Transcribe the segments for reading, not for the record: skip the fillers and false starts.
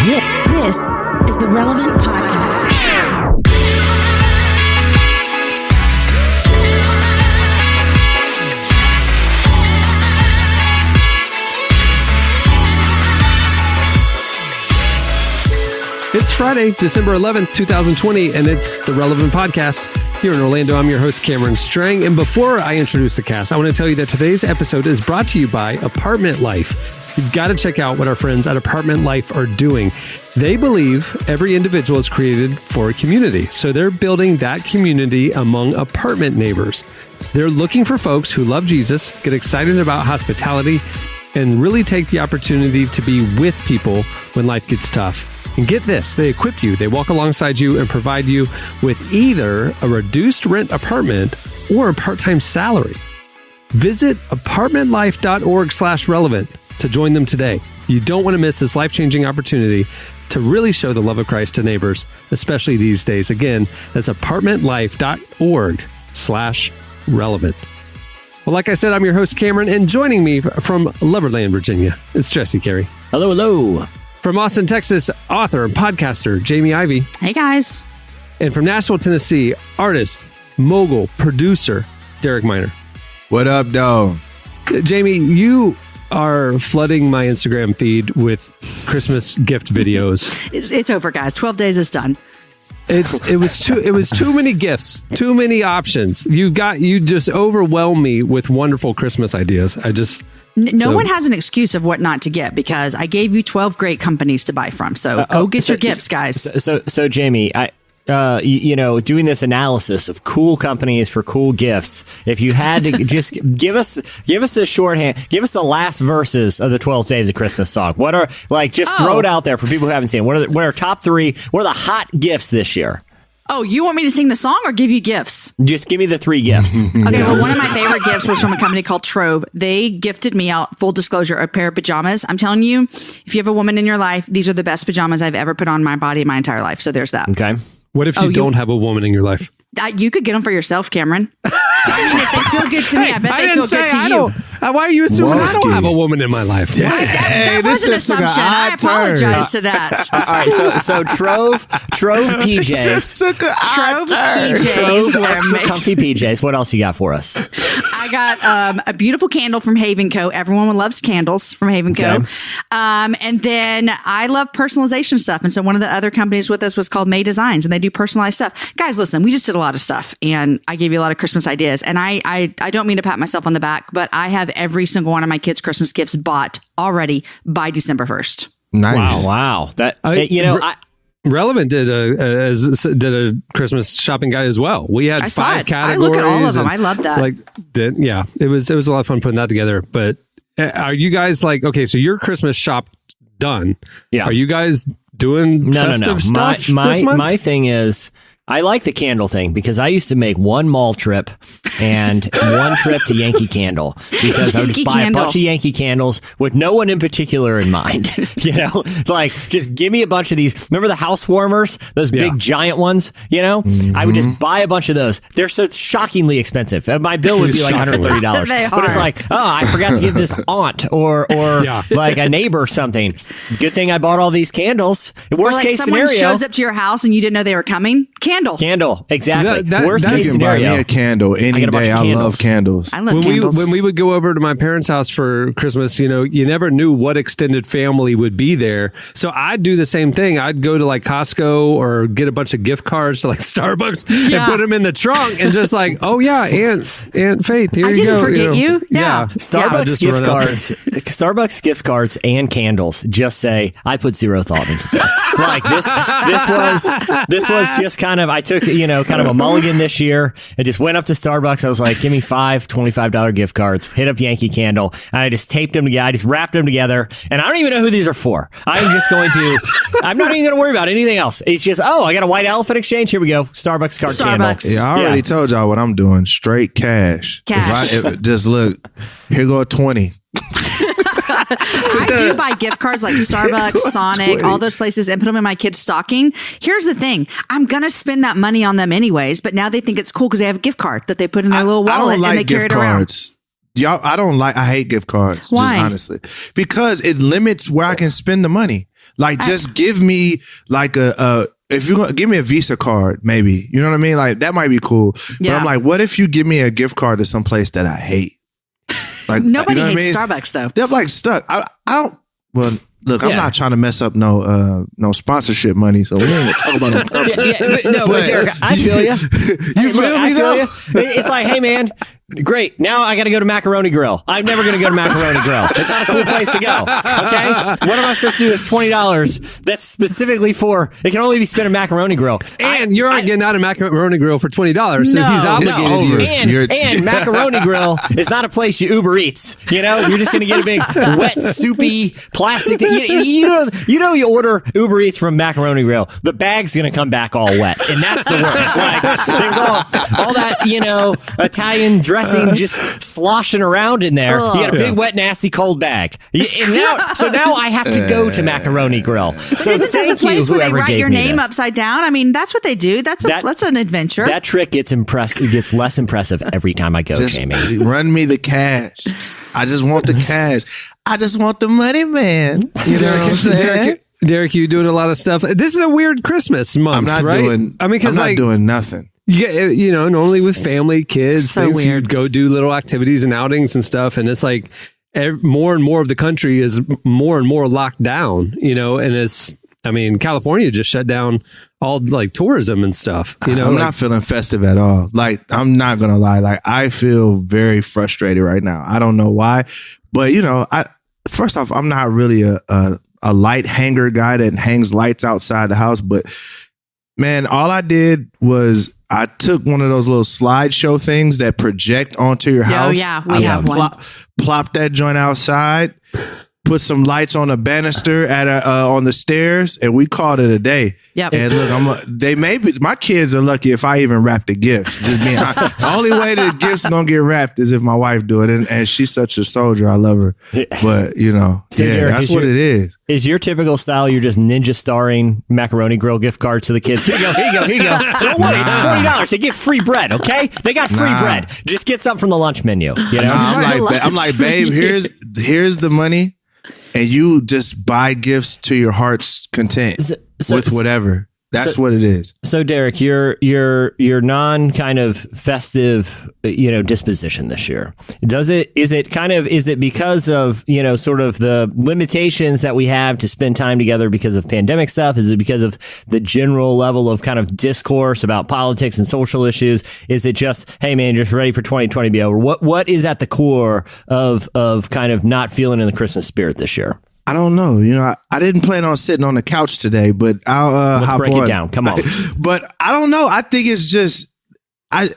This is the Relevant Podcast. It's Friday, December 11th, 2020, and it's the Relevant Podcast. Here in Orlando, I'm your host, Cameron Strang. And before I introduce the cast, I want to tell you that today's episode is brought to you by Apartment Life. You've got to check out what our friends at Apartment Life are doing. They believe every individual is created for a community. So they're building that community among apartment neighbors. They're looking for folks who love Jesus, get excited about hospitality, and really take the opportunity to be with people when life gets tough. And get this, they equip you, they walk alongside you and provide you with either a reduced rent apartment or a part-time salary. Visit apartmentlife.org/relevant to join them today. You don't want to miss this life-changing opportunity to really show the love of Christ to neighbors, especially these days. Again, that's apartmentlife.org/relevant. Well, like I said, I'm your host, Cameron, and joining me from Loverland, Virginia, it's Jesse Carey. Hello, hello. From Austin, Texas, author and podcaster Jamie Ivey. Hey, guys. And from Nashville, Tennessee, artist, mogul, producer Derek Miner. What up, dog? Jamie, you are flooding my Instagram feed with Christmas gift videos. It's over, guys. 12 days is done. It was too many gifts, too many options. You just overwhelm me with wonderful Christmas ideas. No one has an excuse of what not to get because I gave you 12 great companies to buy from. So go get your gifts, guys. So Jamie, doing this analysis of cool companies for cool gifts, if you had to just give us the shorthand, give us the last verses of the 12 Days of Christmas song. What are throw it out there for people who haven't seen it. What are top three? What are the hot gifts this year? Oh, you want me to sing the song or give you gifts? Just give me the three gifts. Okay, well, one of my favorite gifts was from a company called Trove. They gifted me out, full disclosure, a pair of pajamas. I'm telling you, if you have a woman in your life, these are the best pajamas I've ever put on my body in my entire life. So there's that. Okay. What if you don't have a woman in your life? You could get them for yourself, Cameron. I mean, if they feel good to me, I bet they feel good to you. Why are you assuming I don't have a woman in my life? That was an assumption. I apologize to that. All right, so Trove PJs. Just took a Trove PJs. Comfy PJs. What else you got for us? I got a beautiful candle from Haven Co. Everyone loves candles from Haven Co. Okay. And then I love personalization stuff. And so one of the other companies with us was called May Designs, and they do personalized stuff. Guys, listen, we just did a lot of stuff, and I gave you a lot of Christmas ideas. And I don't mean to pat myself on the back, but I have every single one of my kids' Christmas gifts bought already by December 1st. Nice. Wow. Relevant did a Christmas shopping guide as well. We had 5 categories. I look at all of them. I love that. It was a lot of fun putting that together. But are you guys okay? So your Christmas shop done? Yeah. Are you guys doing festive stuff this month? My thing is, I like the candle thing because I used to make one mall trip and one trip to Yankee Candle because I would just buy a bunch of Yankee candles with no one in particular in mind. Just give me a bunch of these. Remember the house warmers, those big giant ones? Mm-hmm. I would just buy a bunch of those. They're so shockingly expensive. My bill would be like $130. But it's I forgot to give this aunt or like a neighbor something. Good thing I bought all these candles. Worst case scenario, someone shows up to your house and you didn't know they were coming. Candle, exactly. Worst case scenario. Buy me a candle any day. I love candles. I love candles. When we would go over to my parents' house for Christmas, you never knew what extended family would be there. So I'd do the same thing. I'd go to Costco or get a bunch of gift cards to Starbucks and put them in the trunk and just Aunt Faith, here you go. I didn't forget you. Yeah. Starbucks gift cards. Starbucks gift cards and candles just say, I put zero thought into this. This was just kind of, I took, kind of a mulligan this year and just went up to Starbucks. I was like, give me 5 $25 gift cards, hit up Yankee Candle. And I just taped them together. I just wrapped them together. And I don't even know who these are for. I'm not even going to worry about anything else. It's just, I got a white elephant exchange. Here we go. Starbucks card candle. Yeah, I already told y'all what I'm doing. Straight cash. Just look, here go a 20. I do buy gift cards like Starbucks, Sonic, all those places and put them in my kid's stocking. Here's the thing. I'm going to spend that money on them anyways, but now they think it's cool because they have a gift card that they put in their little wallet and they carry it around. I hate gift cards. Why? Just honestly. Because it limits where I can spend the money. Like, just give me like if you're gonna give me a Visa card, maybe, you know what I mean? Like, that might be cool. But I'm like, what if you give me a gift card to some place that I hate? Like, nobody hates Starbucks though. They're like stuck. I don't. Well, look, I'm not trying to mess up no sponsorship money, so we ain't gonna talk about it. But Derek, I feel you. I feel you. It's like, hey man, great. Now I got to go to Macaroni Grill. I'm never going to go to Macaroni Grill. It's not a cool place to go. Okay, what am I supposed to do? Is $20. That's specifically for. It can only be spent at Macaroni Grill. And you aren't getting out of Macaroni Grill for $20, so he's obligated you. And Macaroni Grill is not a place you Uber Eats. You know, you're just going to get a big wet, soupy plastic. You order Uber Eats from Macaroni Grill, the bag's going to come back all wet, and that's the worst. Like, there's all that Italian dressing just sloshing around in there. You got a big, wet, nasty, cold bag. And now I have to go to Macaroni Grill. So is it the place where they write your name upside down? I mean, that's what they do. That's an adventure. That trick gets less impressive every time I go, Jamie. Run me the cash. I just want the cash. I just want the money, man. You know what I'm saying? Derek, you doing a lot of stuff. This is a weird Christmas month, I'm not right? doing nothing. Yeah, normally with family, kids, so weird. You'd go do little activities and outings and stuff, and it's like more and more of the country is more and more locked down, and California just shut down all like tourism and stuff. I'm not feeling festive at all. Like, I'm not gonna lie. Like, I feel very frustrated right now. I don't know why, but first off, I'm not really a light hanger guy that hangs lights outside the house. But man, all I did was I took one of those little slideshow things that project onto your house. Oh yeah, we have one. Plopped that joint outside. Put some lights on a banister on the stairs, and we called it a day. Yep. And look, my kids are lucky if I even wrap the gift. Just being, the only way the gift's gonna get wrapped is if my wife do it, and she's such a soldier. I love her, but Derek, that's what it is. Is your typical style? You're just ninja starring Macaroni Grill gift cards to the kids. Here you go. Don't worry, it's $20. They get free bread. Okay, they got free bread. Just get something from the lunch menu. I'm like, babe, here's the money. And you just buy gifts to your heart's content with whatever. That's what it is. So, Derek, your non kind of festive, disposition this year. Is it because of, sort of the limitations that we have to spend time together because of pandemic stuff? Is it because of the general level of kind of discourse about politics and social issues? Is it just, hey man, just ready for 2020 to be over? What is at the core of kind of not feeling in the Christmas spirit this year? I don't know. I didn't plan on sitting on the couch today, but I'll Let's break it down. Come on. But I don't know. I think it's just, like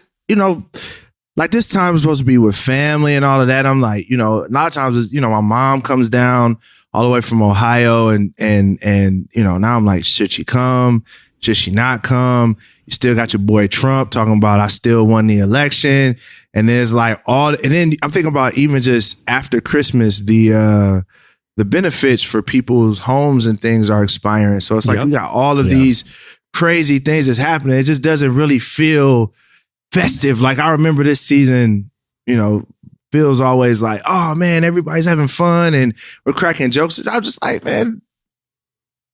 this time is supposed to be with family and all of that. I'm like, a lot of times, my mom comes down all the way from Ohio and now I'm like, should she come? Should she not come? You still got your boy Trump talking about, I still won the election. And there's like and then I'm thinking about even just after Christmas, the benefits for people's homes and things are expiring. So it's like we got all of these crazy things that's happening. It just doesn't really feel festive. Like, I remember this season, feels always like, oh man, everybody's having fun and we're cracking jokes. I'm just like, man,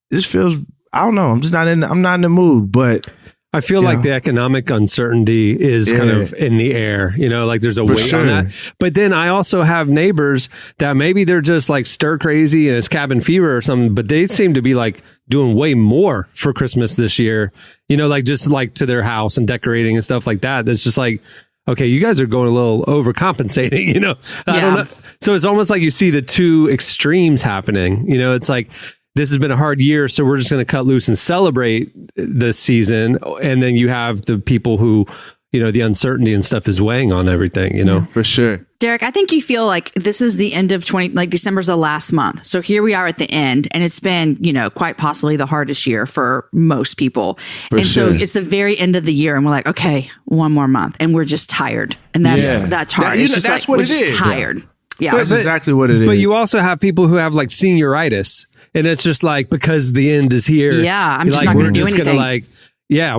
this feels, I don't know. I'm not in the mood, but I feel like the economic uncertainty is kind of in the air, like there's a weight on that. But then I also have neighbors that maybe they're just like stir crazy and it's cabin fever or something, but they seem to be like doing way more for Christmas this year, like just like to their house and decorating and stuff like that. That's just like, okay, you guys are going a little overcompensating, I don't know. So it's almost like you see the two extremes happening, it's like, this has been a hard year, so we're just going to cut loose and celebrate the season. And then you have the people who, the uncertainty and stuff is weighing on everything, For sure. Derek, I think you feel like this is the end of December's the last month. So here we are at the end, and it's been, quite possibly the hardest year for most people. So it's the very end of the year, and we're like, okay, one more month, and we're just tired. And that's hard. That's what it is. Tired. Yeah. That's exactly what it is. But you also have people who have like senioritis. And it's just like, because the end is here. Yeah, I'm just not going to do anything.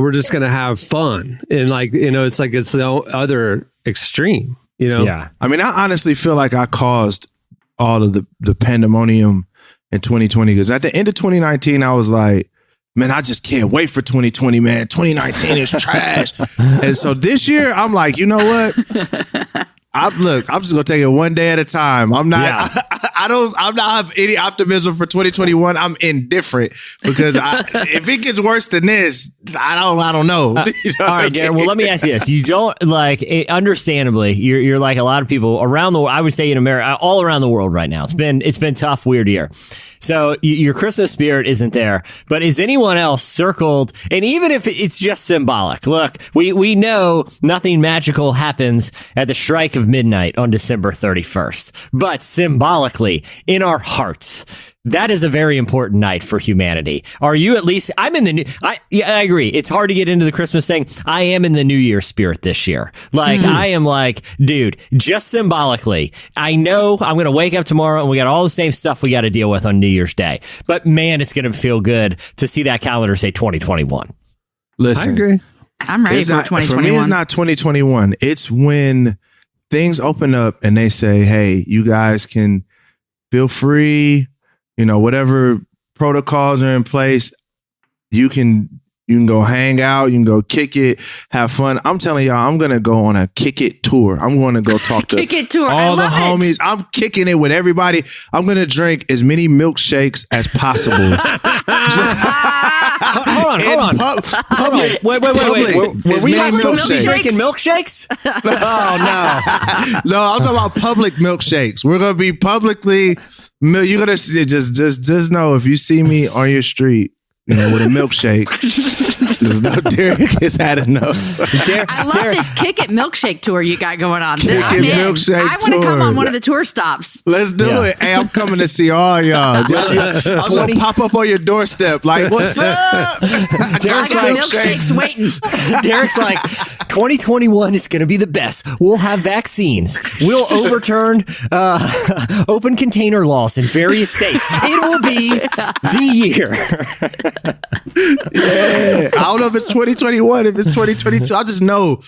We're just going to have fun. And like, it's like it's the other extreme, Yeah. I mean, I honestly feel like I caused all of the pandemonium in 2020. Because at the end of 2019, I was like, man, I just can't wait for 2020, man. 2019 is trash. And so this year, I'm like, you know what? I'm just gonna take it one day at a time. I'm not. Yeah. I don't have any optimism for 2021. I'm indifferent because if it gets worse than this, I don't know. You know all right, Darren. Well, let me ask you this: you don't understandably, you're like a lot of people around the. I would say in America, all around the world right now. It's been tough, weird year. So your Christmas spirit isn't there, but is anyone else circled? And even if it's just symbolic, look, we know nothing magical happens at the strike of midnight on December 31st, but symbolically in our hearts, that is a very important night for humanity. Are you at least? I'm in the new. I agree. It's hard to get into the Christmas thing. I am in the New Year spirit this year. Like I am like, dude, just symbolically. I know I'm going to wake up tomorrow and we got all the same stuff we got to deal with on New Year's Day. But man, it's going to feel good to see that calendar say 2021. Listen, I agree. I'm ready for 2021. For me, it's not 2021. It's when things open up and they say, hey, you guys can feel free. You know, whatever protocols are in place, you can go hang out, you can go kick it, have fun. I'm telling y'all, I'm going to go on a kick it tour. I'm going to go talk to kick it tour. all the homies. I'm kicking it with everybody. I'm going to drink as many milkshakes as possible. Hold on. Wait. Were we not supposed to be drinking milkshakes? Oh, no. No, I'm talking about public milkshakes. We're going to be publicly... You're gonna see, just know if you see me on your street, you know, with a milkshake, there's no Derek has had enough. I love this Kick It milkshake tour you got going on. Kick It milkshake tour. I want to come on one of the tour stops. Let's do it. Hey, I'm coming to see all y'all. I'm gonna pop up on your doorstep. Like, what's up? Derek's like milkshakes waiting. Derek's like, 2021 is going to be the best. We'll have vaccines. We'll overturn open container laws in various states. It will be the year. Yeah. I don't know if it's 2021, if it's 2022. I just know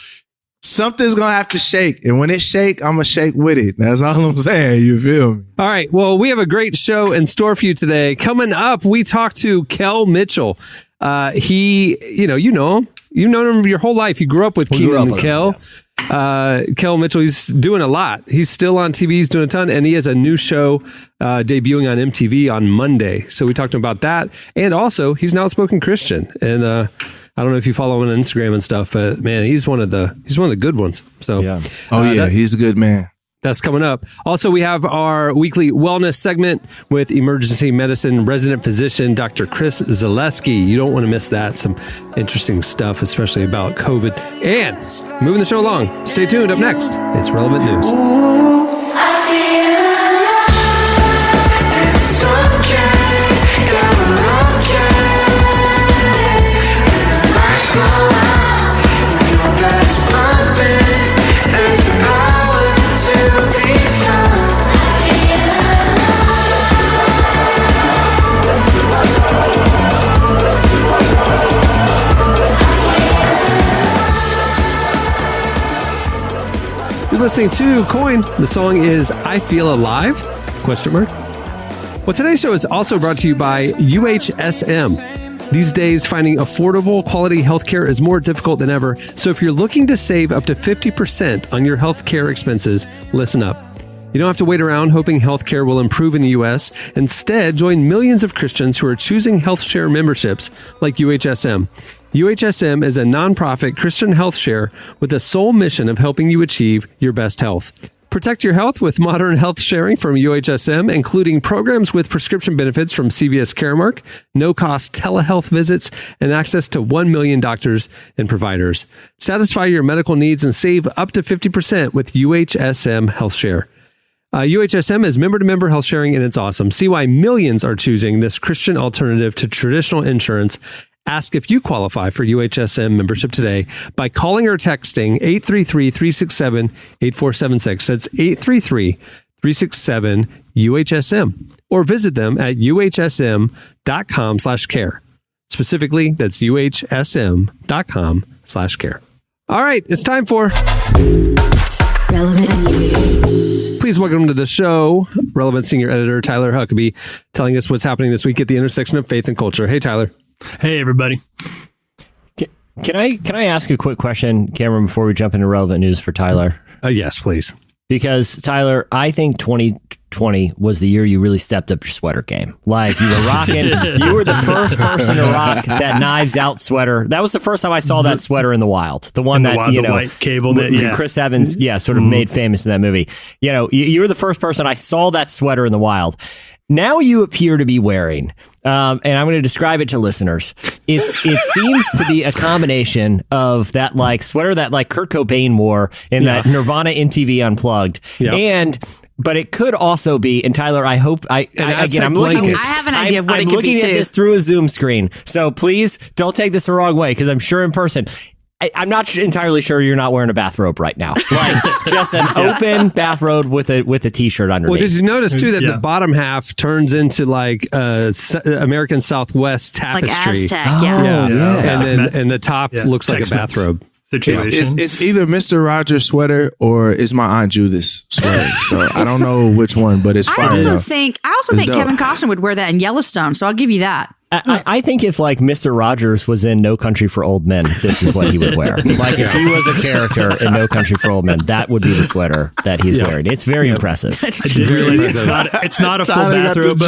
something's going to have to shake. And when it shake, I'm going to shake with it. That's all I'm saying. You feel me? All right. Well, we have a great show in store for you today. Coming up, we talk to Kel Mitchell. You know him. You've known him your whole life. You grew up with Keenan and Kel. Kel Mitchell, he's doing a lot. He's still on TV. He's doing a ton. And he has a new show debuting on MTV on Monday. So we talked to him about that. And also, he's an outspoken Christian. And I don't know if you follow him on Instagram and stuff, but man, he's one of the good ones. So yeah. He's a good man. That's coming up. Also, we have our weekly wellness segment with emergency medicine resident physician, Dr. Chris Zalesky. You don't want to miss that. Some interesting stuff, especially about COVID. And moving the show along. Stay tuned. Up next, it's Relevant News. Ooh, I feel alive. It's okay. You're okay. Lights go out. Your blood's pumping. There's the power to be found. You're listening to Coin. The song is I Feel Alive? ? Well, today's show is also brought to you by UHSM. These days, finding affordable, quality healthcare is more difficult than ever. So if you're looking to save up to 50% on your healthcare expenses, listen up. You don't have to wait around hoping healthcare will improve in the U.S. Instead, join millions of Christians who are choosing HealthShare memberships like UHSM. UHSM is a nonprofit Christian health share with the sole mission of helping you achieve your best health. Protect your health with modern health sharing from UHSM, including programs with prescription benefits from CVS Caremark, no-cost telehealth visits, and access to 1 million doctors and providers. Satisfy your medical needs and save up to 50% with UHSM Health Share. UHSM is member-to-member health sharing, and it's awesome. See why millions are choosing this Christian alternative to traditional insurance. Ask if you qualify for UHSM membership today by calling or texting 833-367-8476. That's 833-367-UHSM. Or visit them at uhsm.com/care. Specifically, that's uhsm.com/care. All right, it's time for Relevant News. Please welcome to the show, Relevant Senior Editor Tyler Huckabee, telling us what's happening this week at the intersection of faith and culture. Hey, Tyler. Hey, everybody. Can I ask a quick question, Cameron, before we jump into relevant news for Tyler? Yes, please. Because, Tyler, I think 2020 was the year you really stepped up your sweater game. Like, you were rocking, you were the first person to rock that Knives Out sweater. That was the first time I saw that sweater in the wild. The one that, the white cable that, Chris Evans, sort of made famous in that movie. You know, you were the first person I saw that sweater in the wild. Now you appear to be wearing, and I'm going to describe it to listeners. It seems to be a combination of that like sweater that like Kurt Cobain wore in that Nirvana MTV Unplugged, but it could also be. And Tyler, I hope I'm looking. I have an idea of what I'm it could looking be at too. this through a Zoom screen, so please don't take this the wrong way because I'm sure in person. I'm not entirely sure you're not wearing a bathrobe right now. Like just an open bathrobe with a t-shirt underneath. Well, did you notice too that the bottom half turns into like American Southwest tapestry? Like Aztec, and the top looks like a bathrobe. It's either Mr. Rogers sweater or it's my Aunt Judith's sweater. So I don't know which one, but it's fire. I also think Kevin Costner would wear that in Yellowstone. So I'll give you that. I think if like Mr. Rogers was in No Country for Old Men, this is what he would wear. Like if he was a character in No Country for Old Men, that would be the sweater that he's wearing. It's very impressive. I did realize it's not a full bathrobe,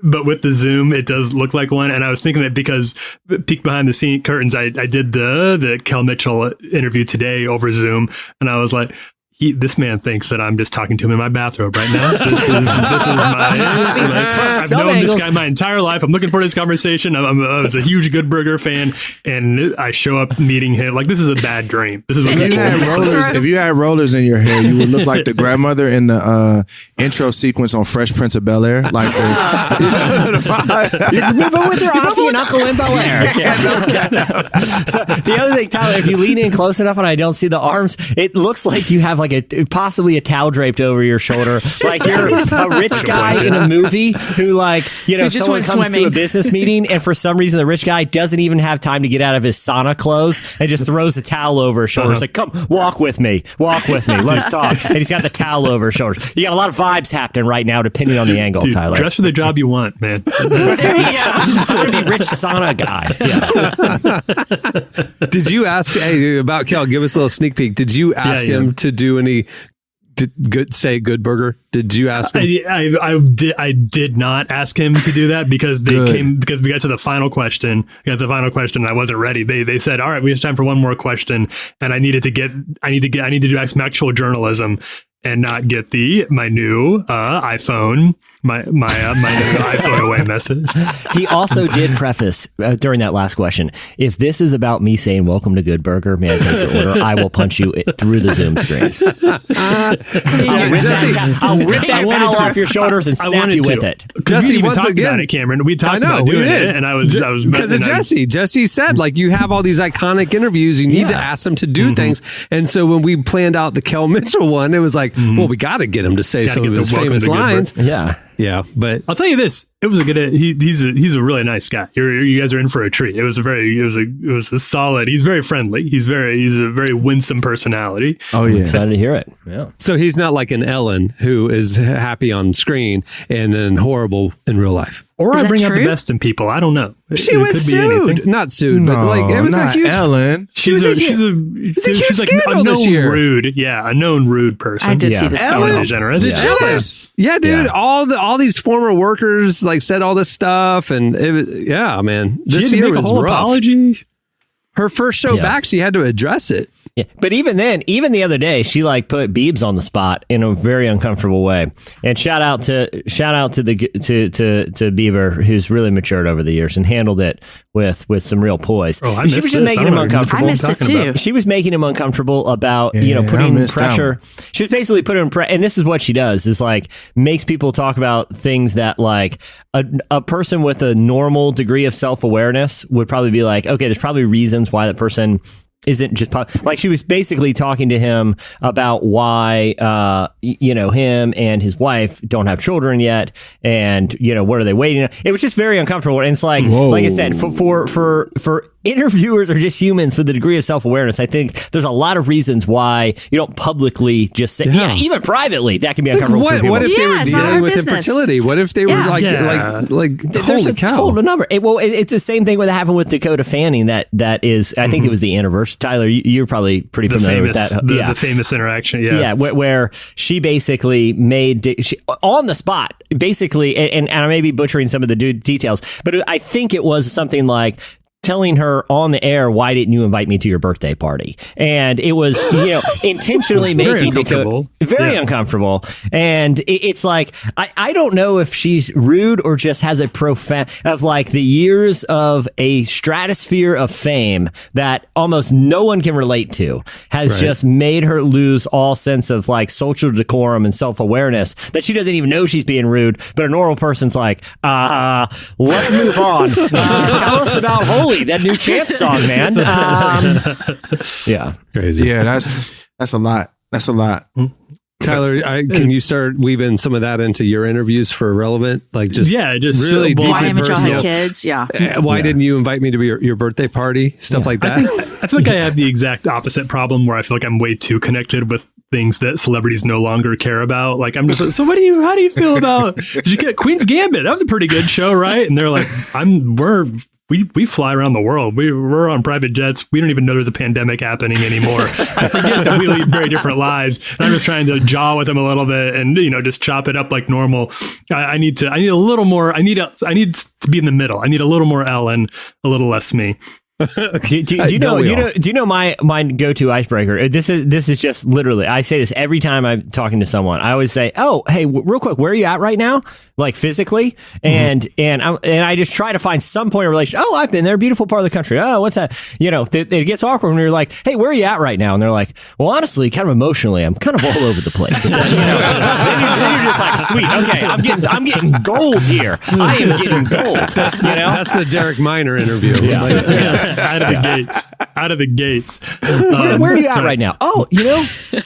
but with the Zoom, it does look like one. And I was thinking that because peek behind the scene curtains, I did the Kel Mitchell interview today over Zoom, and I was like, this man thinks that I'm just talking to him in my bathrobe right now. This is my. I've known this guy my entire life. I'm looking for this conversation. I was a huge Goodburger fan, and I show up meeting him. Like this is a bad dream. This is what if you had rollers in your hair, you would look like the grandmother in the intro sequence on Fresh Prince of Bel-Air. Like you're moving with your auntie and uncle in Bel-Air. So the other thing, Tyler, if you lean in close enough and I don't see the arms, it looks like you have like possibly a towel draped over your shoulder, like you're a rich guy in a movie who someone comes to a business meeting and for some reason the rich guy doesn't even have time to get out of his sauna clothes and just throws a towel over his shoulders. Like, come walk with me, let's talk. And he's got the towel over his shoulders. You got a lot of vibes happening right now depending on the angle. Dude, Tyler, dress for the job you want, man. There you go. I'm gonna be rich sauna guy. Did you ask about Kel? Give us a little sneak peek. Did you ask him to do any Goodburger? Did you ask him? I did not ask him to do that because because we got to the final question. And I wasn't ready. They said, all right, we have time for one more question. And I need to do some actual journalism and not get my new iPhone, my new iPhone away message. He also did preface during that last question, if this is about me saying welcome to Goodburger, may I take your order? I will punch you through the Zoom screen. I'll rip that towel off your shoulders and snap you with it. Jesse, we even talked about it, Cameron. We talked about doing it, and I was because of Jesse. Jesse said, like, you have all these iconic interviews. You need to ask them to do things. And so when we planned out the Kel Mitchell one, it was like, well, we got to get him to say some of his famous lines. Yeah, but I'll tell you this: it was a good. He's a really nice guy. You guys are in for a treat. It was a solid. He's very friendly. He's a very winsome personality. Oh yeah, excited to hear it. Yeah. So he's not like an Ellen who is happy on screen and then horrible in real life. Or I bring out the best in people. I don't know. She was sued, not sued, but like it was a huge Ellen. She's like a known rude. Yeah, a known rude person. I did see this. Ellen DeGeneres. Yeah, dude. All these former workers like said all this stuff, and it was man. This year was rough. Apology. Her first show back, she had to address it. Yeah, but even then, even the other day, she like put Biebs on the spot in a very uncomfortable way. And shout out to Bieber, who's really matured over the years and handled it with some real poise. Oh, she was just making him uncomfortable. I missed it too. She was making him uncomfortable about putting pressure. She was basically putting and this is what she does is like makes people talk about things that like a person with a normal degree of self-awareness would probably be like, okay, there's probably reasons why that person isn't just like she was basically talking to him about why him and his wife don't have children yet, and what are they waiting? It was just very uncomfortable, and it's like I said, for interviewers are just humans with a degree of self-awareness. I think there's a lot of reasons why you don't publicly just say, even privately, that can be uncomfortable for people. What if they were dealing with infertility? What if they were like there's holy a cow. total number. It's the same thing that happened with Dakota Fanning. That is, I think it was the anniversary. Tyler, you're probably pretty familiar with that. The famous interaction. Yeah, where she basically on the spot, basically, and I may be butchering some of the details, but I think it was something like telling her on the air, why didn't you invite me to your birthday party? And it was, intentionally making Dakota very uncomfortable. And it's like, I don't know if she's rude or just has a profound of like the years of a stratosphere of fame that almost no one can relate to has just made her lose all sense of like social decorum and self-awareness that she doesn't even know she's being rude. But a normal person's like, let's move on. Tell us about Holy, that new Chance song, man. Crazy. Yeah, that's a lot. That's a lot. Tyler, can you start weaving some of that into your interviews for Relevant? Like just really deep. Why haven't y'all had kids? Yeah. Why didn't you invite me to your birthday party? Stuff like that. I feel like I have the exact opposite problem where I feel like I'm way too connected with things that celebrities no longer care about. Like I'm just so how do you feel about, did you get Queen's Gambit? That was a pretty good show, right? And they're like, we fly around the world. We're on private jets. We don't even know there's a pandemic happening anymore. I forget that we lead very different lives. And I'm just trying to jaw with them a little bit and just chop it up like normal. I need a little more. I need to be in the middle. I need a little more Ellen, a little less me. Do you know my go-to icebreaker? This is just literally, I say this every time I'm talking to someone. I always say, "Oh, hey, real quick, where are you at right now? Like physically?" And I just try to find some point of relation. "Oh, I've been there, beautiful part of the country. Oh, what's that?" It gets awkward when you're like, "Hey, where are you at right now?" And they're like, "Well, honestly, kind of emotionally, I'm kind of all over the place." Then you're just like, "Sweet, okay, I'm getting gold here. I am getting gold." That's the Derek Minor interview. Out of the gates. Where are you at right now? Oh,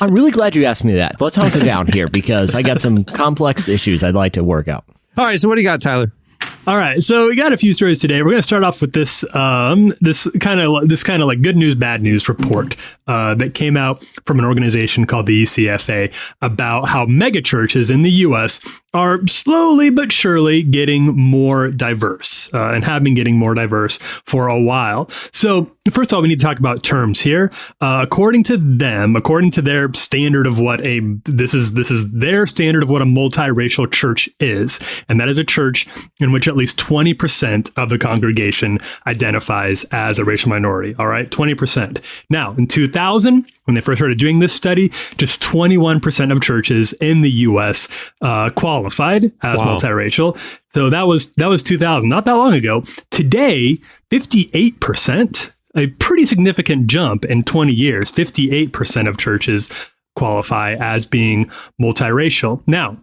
I'm really glad you asked me that. Let's hunker down here because I got some complex issues I'd like to work out. All right, so what do you got, Tyler? All right, so we got a few stories today. We're going to start off with this kind of like good news, bad news report that came out from an organization called the ECFA about how megachurches in the U.S. are slowly but surely getting more diverse and have been getting more diverse for a while. So first of all, we need to talk about terms here. According to their standard of what this is their standard of what a multiracial church is, and that is a church in which at least 20% of the congregation identifies as a racial minority. All right, 20%. Now, in 2000, when they first started doing this study, just 21% of churches in the U.S. Qualified as multiracial. So that was 2000, not that long ago. Today, 58%, a pretty significant jump in 20 years. 58% of churches qualify as being multiracial. Now,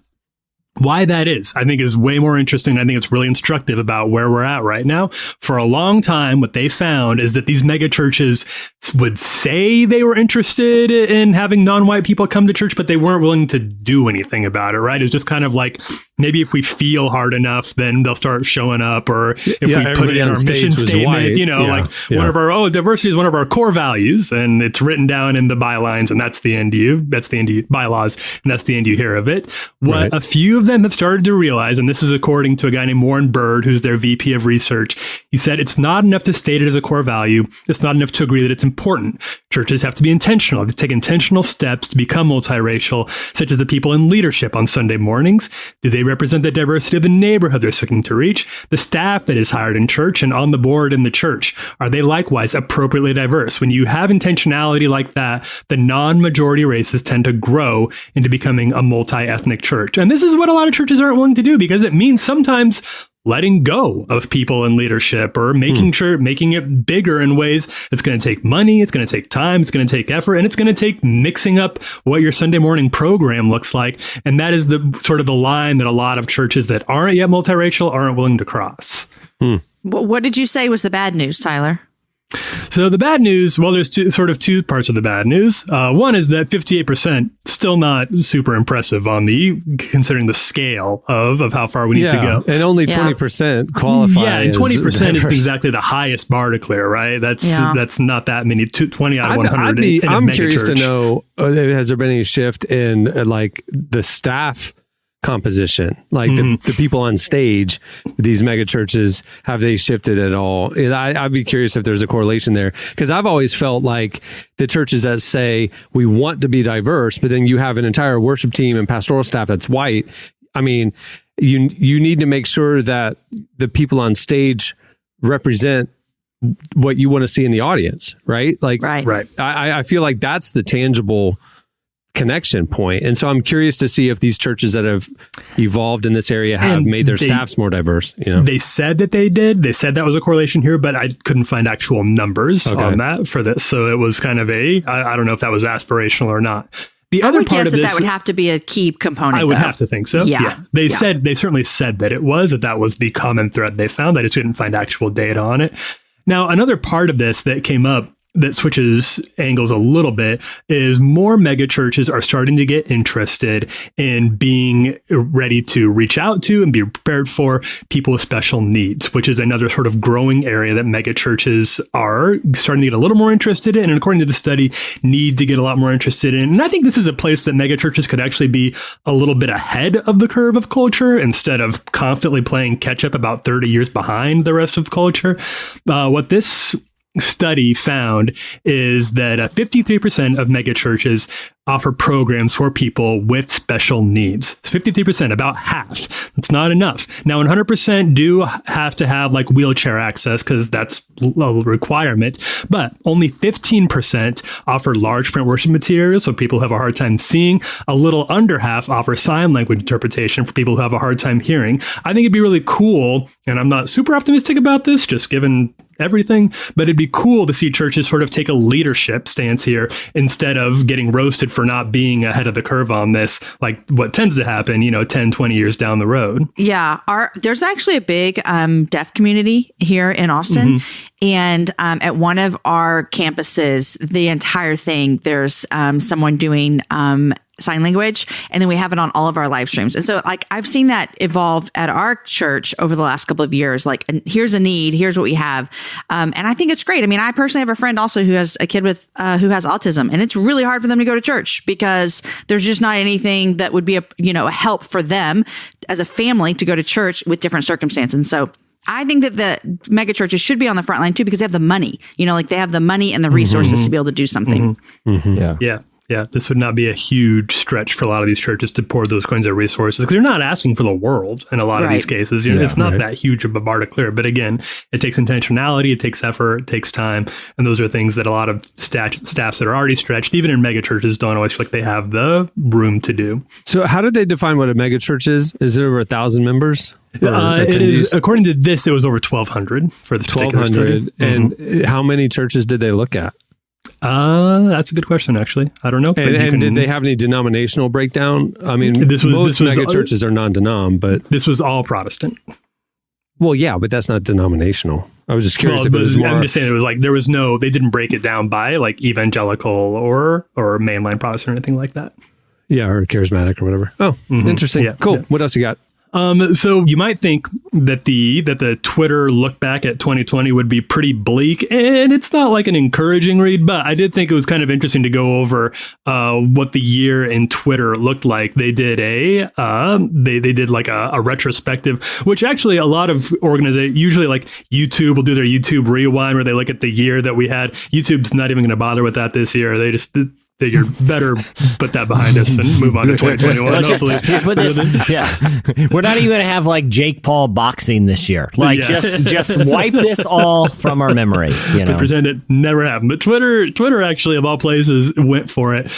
why that is, I think, is way more interesting. I think it's really instructive about where we're at right now. For a long time, what they found is that these mega churches would say they were interested in having non-white people come to church, but they weren't willing to do anything about it, right? It's just kind of like, maybe if we feel hard enough, then they'll start showing up. Or if we put it in our mission statement, one of our, diversity is one of our core values, and it's written down in the bylines, and that's the end bylaws, and that's the end you hear of it. What a few of them have started to realize, and this is according to a guy named Warren Bird, who's their VP of research. He said, it's not enough to state it as a core value. It's not enough to agree that it's important. Churches have to be intentional, to take intentional steps to become multiracial, such as the people in leadership on Sunday mornings. Do they represent the diversity of the neighborhood they're seeking to reach? The staff that is hired in church and on the board in the church, are they likewise appropriately diverse? When you have intentionality like that, the non-majority races tend to grow into becoming a multi-ethnic church. And this is what a lot of churches aren't willing to do, because it means sometimes letting go of people in leadership or making it bigger in ways that's going to take money, it's going to take time, it's going to take effort, and it's going to take mixing up what your Sunday morning program looks like. And that is the sort of the line that a lot of churches that aren't yet multiracial aren't willing to cross. What did you say was the bad news, Tyler? So the bad news, well, there's two parts of the bad news. One is that 58% still not super impressive considering the scale of how far we need to go. And only 20% qualify. Yeah, and 20% is exactly the highest bar to clear, right? That's not that many. 20 out of 100. I'm curious to know, has there been any shift in like the staff composition, like the people on stage, these mega churches, have they shifted at all? I'd be curious if there's a correlation there, because I've always felt like the churches that say we want to be diverse, but then you have an entire worship team and pastoral staff that's white. I mean, you need to make sure that the people on stage represent what you want to see in the audience, right? Like, right. I feel like that's the tangible connection point. And so I'm curious to see if these churches that have evolved in this area have made their staffs more diverse. They said that they did. They said that was a correlation here, but I couldn't find actual numbers on that for this. So it was kind of I don't know if that was aspirational or not. The other part of this, that would have to be a key component. I would have to think so. Yeah. They certainly said that it was, that was the common thread they found. I just couldn't find actual data on it. Now, another part of this that came up that switches angles a little bit is more mega churches are starting to get interested in being ready to reach out to and be prepared for people with special needs, which is another sort of growing area that mega churches are starting to get a little more interested in. And according to the study, need to get a lot more interested in. And I think this is a place that mega churches could actually be a little bit ahead of the curve of culture instead of constantly playing catch up about 30 years behind the rest of culture. What this study found is that 53% of megachurches offer programs for people with special needs. 53%, about half. That's not enough. Now, 100% do have to have like wheelchair access because that's a requirement, but only 15% offer large print worship materials, so people who have a hard time seeing. A little under half offer sign language interpretation for people who have a hard time hearing. I think it'd be really cool, and I'm not super optimistic about this, just given everything, but it'd be cool to see churches sort of take a leadership stance here instead of getting roasted for not being ahead of the curve on this, like what tends to happen, 10, 20 years down the road. Yeah. There's actually a big deaf community here in Austin. And at one of our campuses, the entire thing, there's someone doing sign language, and then we have it on all of our live streams. And so like I've seen that evolve at our church over the last couple of years. Like, here's a need, here's what we have. And I think it's great. I mean, I personally have a friend also who has a kid with who has autism, and it's really hard for them to go to church because there's just not anything that would be a help for them as a family to go to church with different circumstances. And so I think that the mega churches should be on the front line too, because they have the money, like they have the money and the resources to be able to do something. Yeah, this would not be a huge stretch for a lot of these churches to pour those kinds of resources, because they're not asking for the world in a lot of these cases. It's not that huge of a bar to clear. But again, it takes intentionality, it takes effort, it takes time. And those are things that a lot of staffs that are already stretched, even in mega churches, don't always feel like they have the room to do. So how did they define what a mega church is? Is it over 1,000 members? It is, according to this, it was over 1,200 for the 1,200. And how many churches did they look at? That's a good question, actually. I don't know. And did they have any denominational breakdown? I mean, most mega churches are non-denom, but this was all Protestant. Well, yeah, but that's not denominational. I was just curious if it was more. I'm just saying it was like they didn't break it down by like evangelical or mainline Protestant or anything like that. Yeah, or charismatic or whatever. Oh, interesting. Yeah, cool. Yeah. What else you got? So you might think that the Twitter look back at 2020 would be pretty bleak, and it's not like an encouraging read, but I did think it was kind of interesting to go over what the year in Twitter looked like. They did they did like a retrospective, which actually a lot of organizations, usually like YouTube will do their YouTube rewind where they look at the year that we had. YouTube's not even going to bother with that this year. They just figured better put that behind us and move on to 2021. Hopefully, we're not even going to have like Jake Paul boxing this year. Like just wipe this all from our memory. But pretend it never happened. But Twitter actually, of all places, went for it.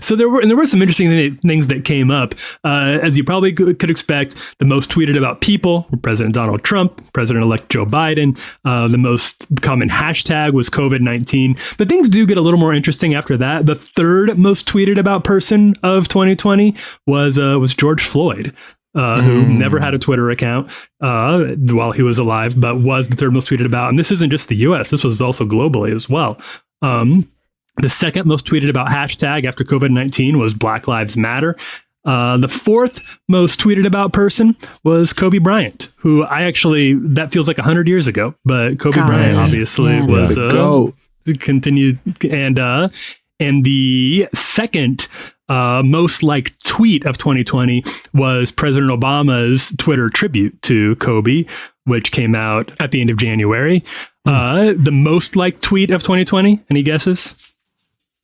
So there were some interesting things that came up. As you probably could expect, the most tweeted about people were President Donald Trump, President-elect Joe Biden. The most common hashtag was COVID-19. But things do get a little more interesting after that. The third most tweeted about person of 2020 was George Floyd. who never had a Twitter account while he was alive, but was the third most tweeted about. And this isn't just the US, this was also globally as well. The second most tweeted about hashtag after COVID-19 was Black Lives Matter. The fourth most tweeted about person was Kobe Bryant, who that feels like 100 years ago, but Kobe Bryant obviously was continued. And the second most liked tweet of 2020 was President Obama's Twitter tribute to Kobe, which came out at the end of January. The most liked tweet of 2020, any guesses?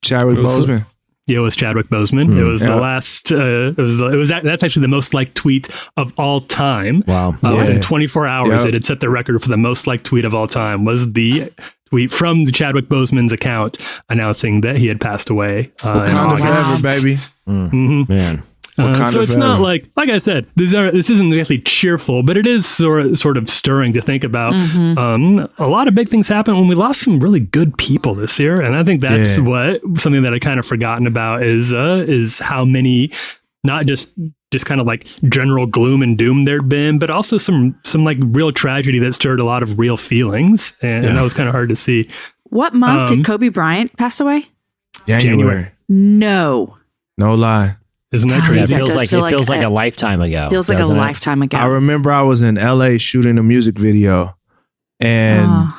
Chadwick Boseman. Yeah, it was Chadwick Boseman. It was the last. That's actually the most liked tweet of all time. Wow! Within 24 hours, it had set the record for the most liked tweet of all time. Was the tweet from the Chadwick Boseman's account announcing that he had passed away. Wakanda forever, baby. Man. So it's not like I said, this isn't exactly cheerful, but it is sort of stirring to think about. A lot of big things happened when we lost some really good people this year, and I think that's something that I kind of forgotten about is how many, not just kind of like general gloom and doom there'd been, but also some like real tragedy that stirred a lot of real feelings, and that was kind of hard to see. What month did Kobe Bryant pass away? January. No lie. Isn't that crazy? It feels like a lifetime ago. Feels like a lifetime ago. I remember I was in LA shooting a music video, and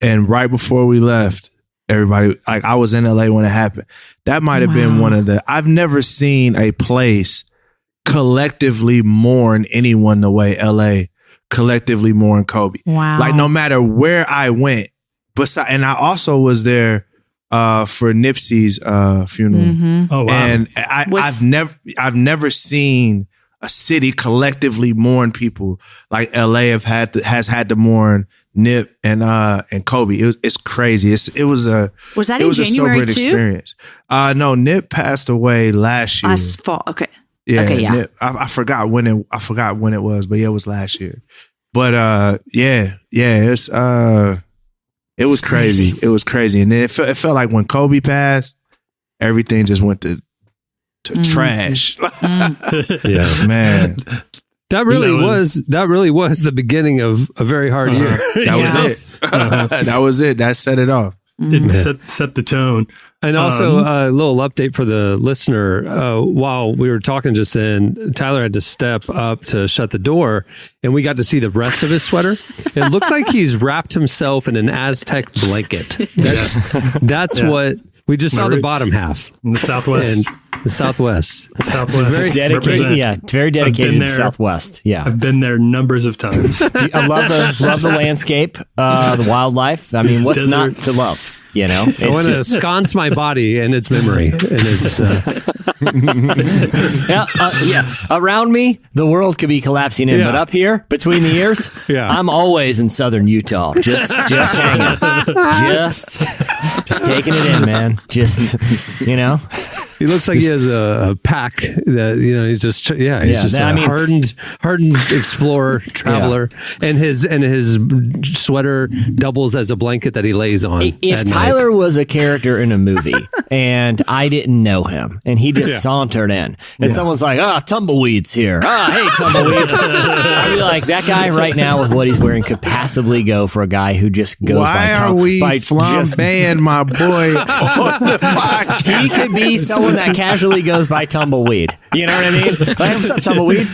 right before we left, everybody, like, I was in LA when it happened. That might have been one of I've never seen a place collectively mourn anyone the way LA collectively mourn Kobe. Wow. Like, no matter where I went, and I also was there for Nipsey's funeral. Oh wow! And I've never seen a city collectively mourn people like LA has had to mourn Nip and Kobe. It's crazy. Was that in January too? Experience. No, Nip passed away last year. Last fall. Okay. Yeah. Okay, yeah. Nip, I forgot when it was, but yeah, it was last year. But it's it was crazy. It was crazy. And then it felt like when Kobe passed, everything just went to trash. Yeah, man. That really was the beginning of a very hard year. That was it. That was it. That set it off. It set the tone. And also a little update for the listener. While we were talking just then, Tyler had to step up to shut the door, and we got to see the rest of his sweater. It looks like he's wrapped himself in an Aztec blanket. That's what we just saw, the bottom half. In the Southwest. The Southwest. Very dedicated. Yeah, very dedicated to Southwest. Yeah, I've been there numbers of times. I love the landscape, the wildlife. I mean, what's not to love? You know, I want to ensconce my body in its memory, and it's around me, the world could be collapsing in, but up here between the ears, I'm always in southern Utah, just hanging, just taking it in, man. Just, you know, he looks like he has a pack that, you know, he's just hardened explorer, traveler, and his sweater doubles as a blanket that he lays on. If Tyler was a character in a movie and I didn't know him and he just sauntered in and someone's like, tumbleweed's here. Hey, tumbleweed. I'd be like, that guy right now with what he's wearing could possibly go for a guy who just goes Why are we flambeing my boy on the podcast? He could be someone that casually goes by tumbleweed. You know what I mean? Like, what's up, tumbleweed?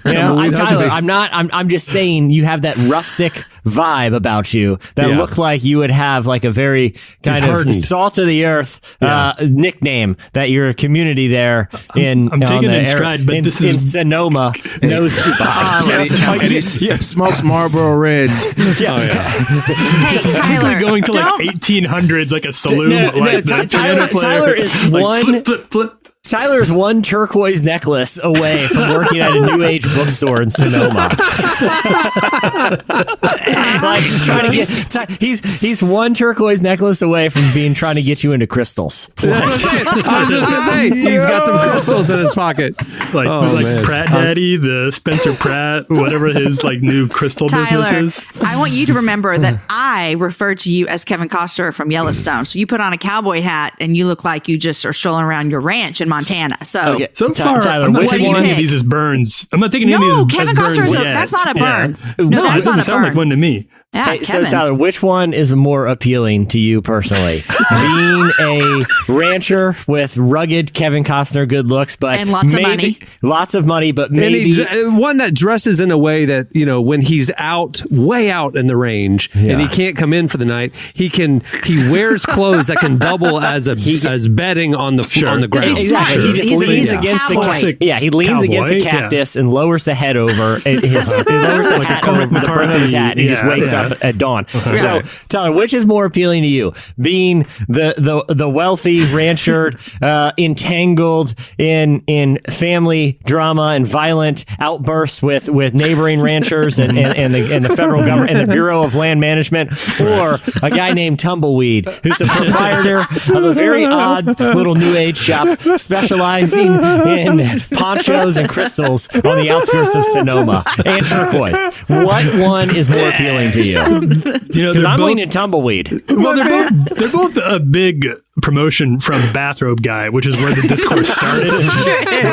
You know, I'm Tyler. I'm just saying you have that rustic vibe about you that look like you would have like a very kind of salt of the earth nickname that your community there I'm taking it in stride, but this is Sonoma knows you by. And he smokes Marlboro Reds. Hey, Tyler, going to like 1800s, like a saloon. Tyler is one. Flip. Tyler's one turquoise necklace away from working at a new age bookstore in Sonoma. Like trying to get, he's one turquoise necklace away from trying to get you into crystals. That's what I was just gonna say. He's got some crystals in his pocket. Like Pratt Daddy, the Spencer Pratt, whatever his like new crystal business is. I want you to remember that I referred to you as Kevin Costner from Yellowstone. So you put on a cowboy hat and you look like you just are strolling around your ranch in Montana. So, okay. So far, Tyler, I'm not which taking one? any of these as burns. I'm not taking any of these Kevin as burns Costner, yet. that's not a burn. Yeah. No, that's it doesn't not a sound burn. like one to me. Yeah, Hey, so Kevin. Tyler, which one is more appealing to you personally? Being a rancher with rugged Kevin Costner good looks, but And lots of money. Lots of money, but And maybe one that dresses in a way that, when he's way out in the range and he can't come in for the night, he wears clothes that can double as bedding on the on the ground. He's exactly. smart. He just He's leans a against cowboy. he leans against a cactus and lowers the head over he lowers the Like a hat Cormac over the brim of his hat and he just wakes up at dawn. So, Tyler, which is more appealing to you? Being the wealthy rancher, entangled in family drama and violent outbursts with neighboring ranchers and the federal government and the Bureau of Land Management, or a guy named Tumbleweed, who's the proprietor of a very odd little new age shop specializing in ponchos and crystals on the outskirts of Sonoma and turquoise. What one is more appealing to you? Because I'm leaning Tumbleweed. Well, they're both a big promotion from Bathrobe Guy, which is where the discourse started.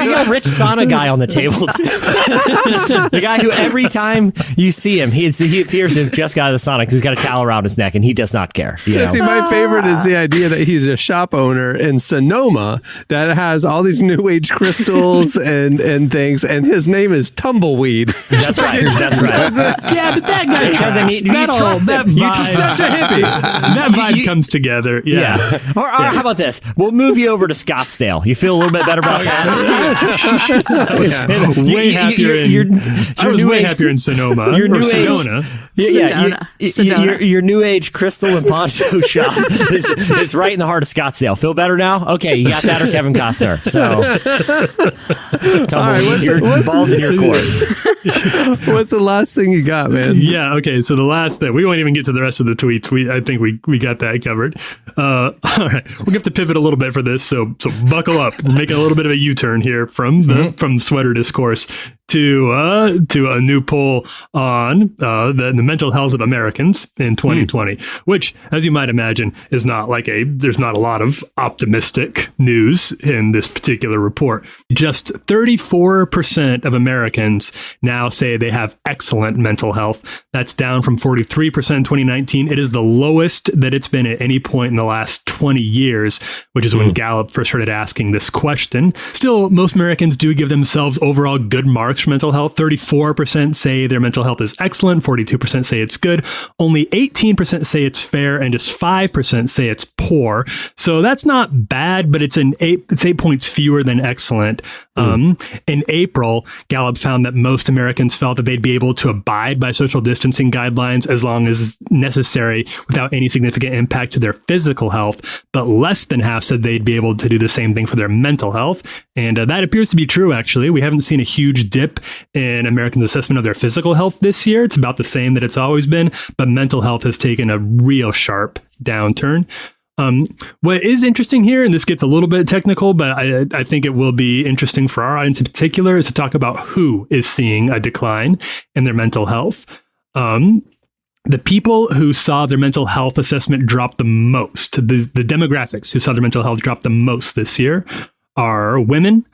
We got a rich sauna guy on the table too. The guy who every time you see him, he appears to have just got out of the sauna because he's got a towel around his neck and he does not care. Jesse, my favorite is the idea that he's a shop owner in Sonoma that has all these new age crystals and things, and his name is Tumbleweed. That's right. That's right. Yeah, but that guy doesn't need you trust him. vibe, You Such a hippie. that vibe comes together. Yeah. Or how about this? We'll move you over to Scottsdale. You feel a little bit better about that? Way happier I was way happier in Sonoma. Your or new age- Sedona. Sedona. Your new age crystal and poncho shop is right in the heart of Scottsdale. Feel better now? Okay, you got that or Kevin Costner. So, your balls in your court. What's the last thing you got, man? Yeah. Okay. So the last thing, we won't even get to the rest of the tweets. I think we got that covered. All right. We'll have to pivot a little bit for this. So buckle up. We're making a little bit of a U-turn here from the sweater discourse to a new poll on the mental health of Americans in 2020, which, as you might imagine, is not there's not a lot of optimistic news in this particular report. Just 34% of Americans now say they have excellent mental health. That's down from 43% in 2019. It is the lowest that it's been at any point in the last 20 years, which is when Gallup first started asking this question. Still, most Americans do give themselves overall good marks for mental health. 34% say their mental health is excellent. 42% say it's good. Only 18% say it's fair, and just 5% say it's poor. So that's not bad, but it's 8 points fewer than excellent. In April, Gallup found that most Americans felt that they'd be able to abide by social distancing guidelines as long as necessary without any significant impact to their physical health, but less than half said they'd be able to do the same thing for their mental health. And that appears to be true, actually. We haven't seen a huge dip in Americans' assessment of their physical health this year. It's about the same that it's always been, but mental health has taken a real sharp downturn. What is interesting here, and this gets a little bit technical, but I think it will be interesting for our audience in particular, is to talk about who is seeing a decline in their mental health. The people who saw their mental health assessment drop the most, the demographics who saw their mental health drop the most this year are women,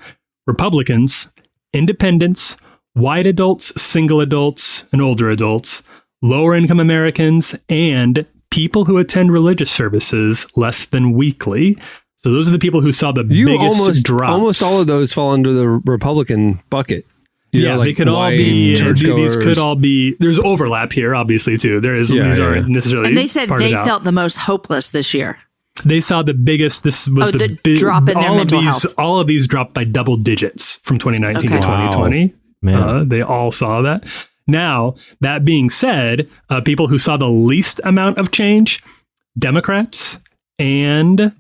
Republicans, independents, white adults, single adults, and older adults, lower income Americans, and people who attend religious services less than weekly. So those are the people who saw the biggest drops. Almost all of those fall under the Republican bucket. They could all be. These could all be. There's overlap here, obviously, too. There is. These aren't necessarily. And they said they felt the most hopeless this year. They saw the biggest. This was the drop in their mental health. All of these dropped by double digits from 2019 to 2020. They all saw that. Now, that being said, people who saw the least amount of change, Democrats and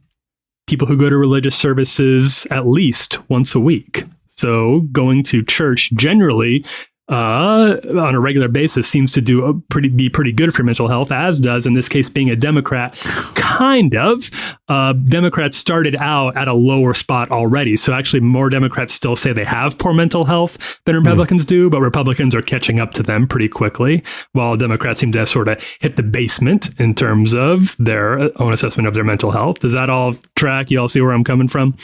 people who go to religious services at least once a week. So going to church generally on a regular basis seems to be pretty good for mental health, as does, in this case, being a Democrat. Kind of. Democrats started out at a lower spot already. So actually more Democrats still say they have poor mental health than Republicans do, but Republicans are catching up to them pretty quickly, while Democrats seem to have sort of hit the basement in terms of their own assessment of their mental health. Does that all track? You all see where I'm coming from?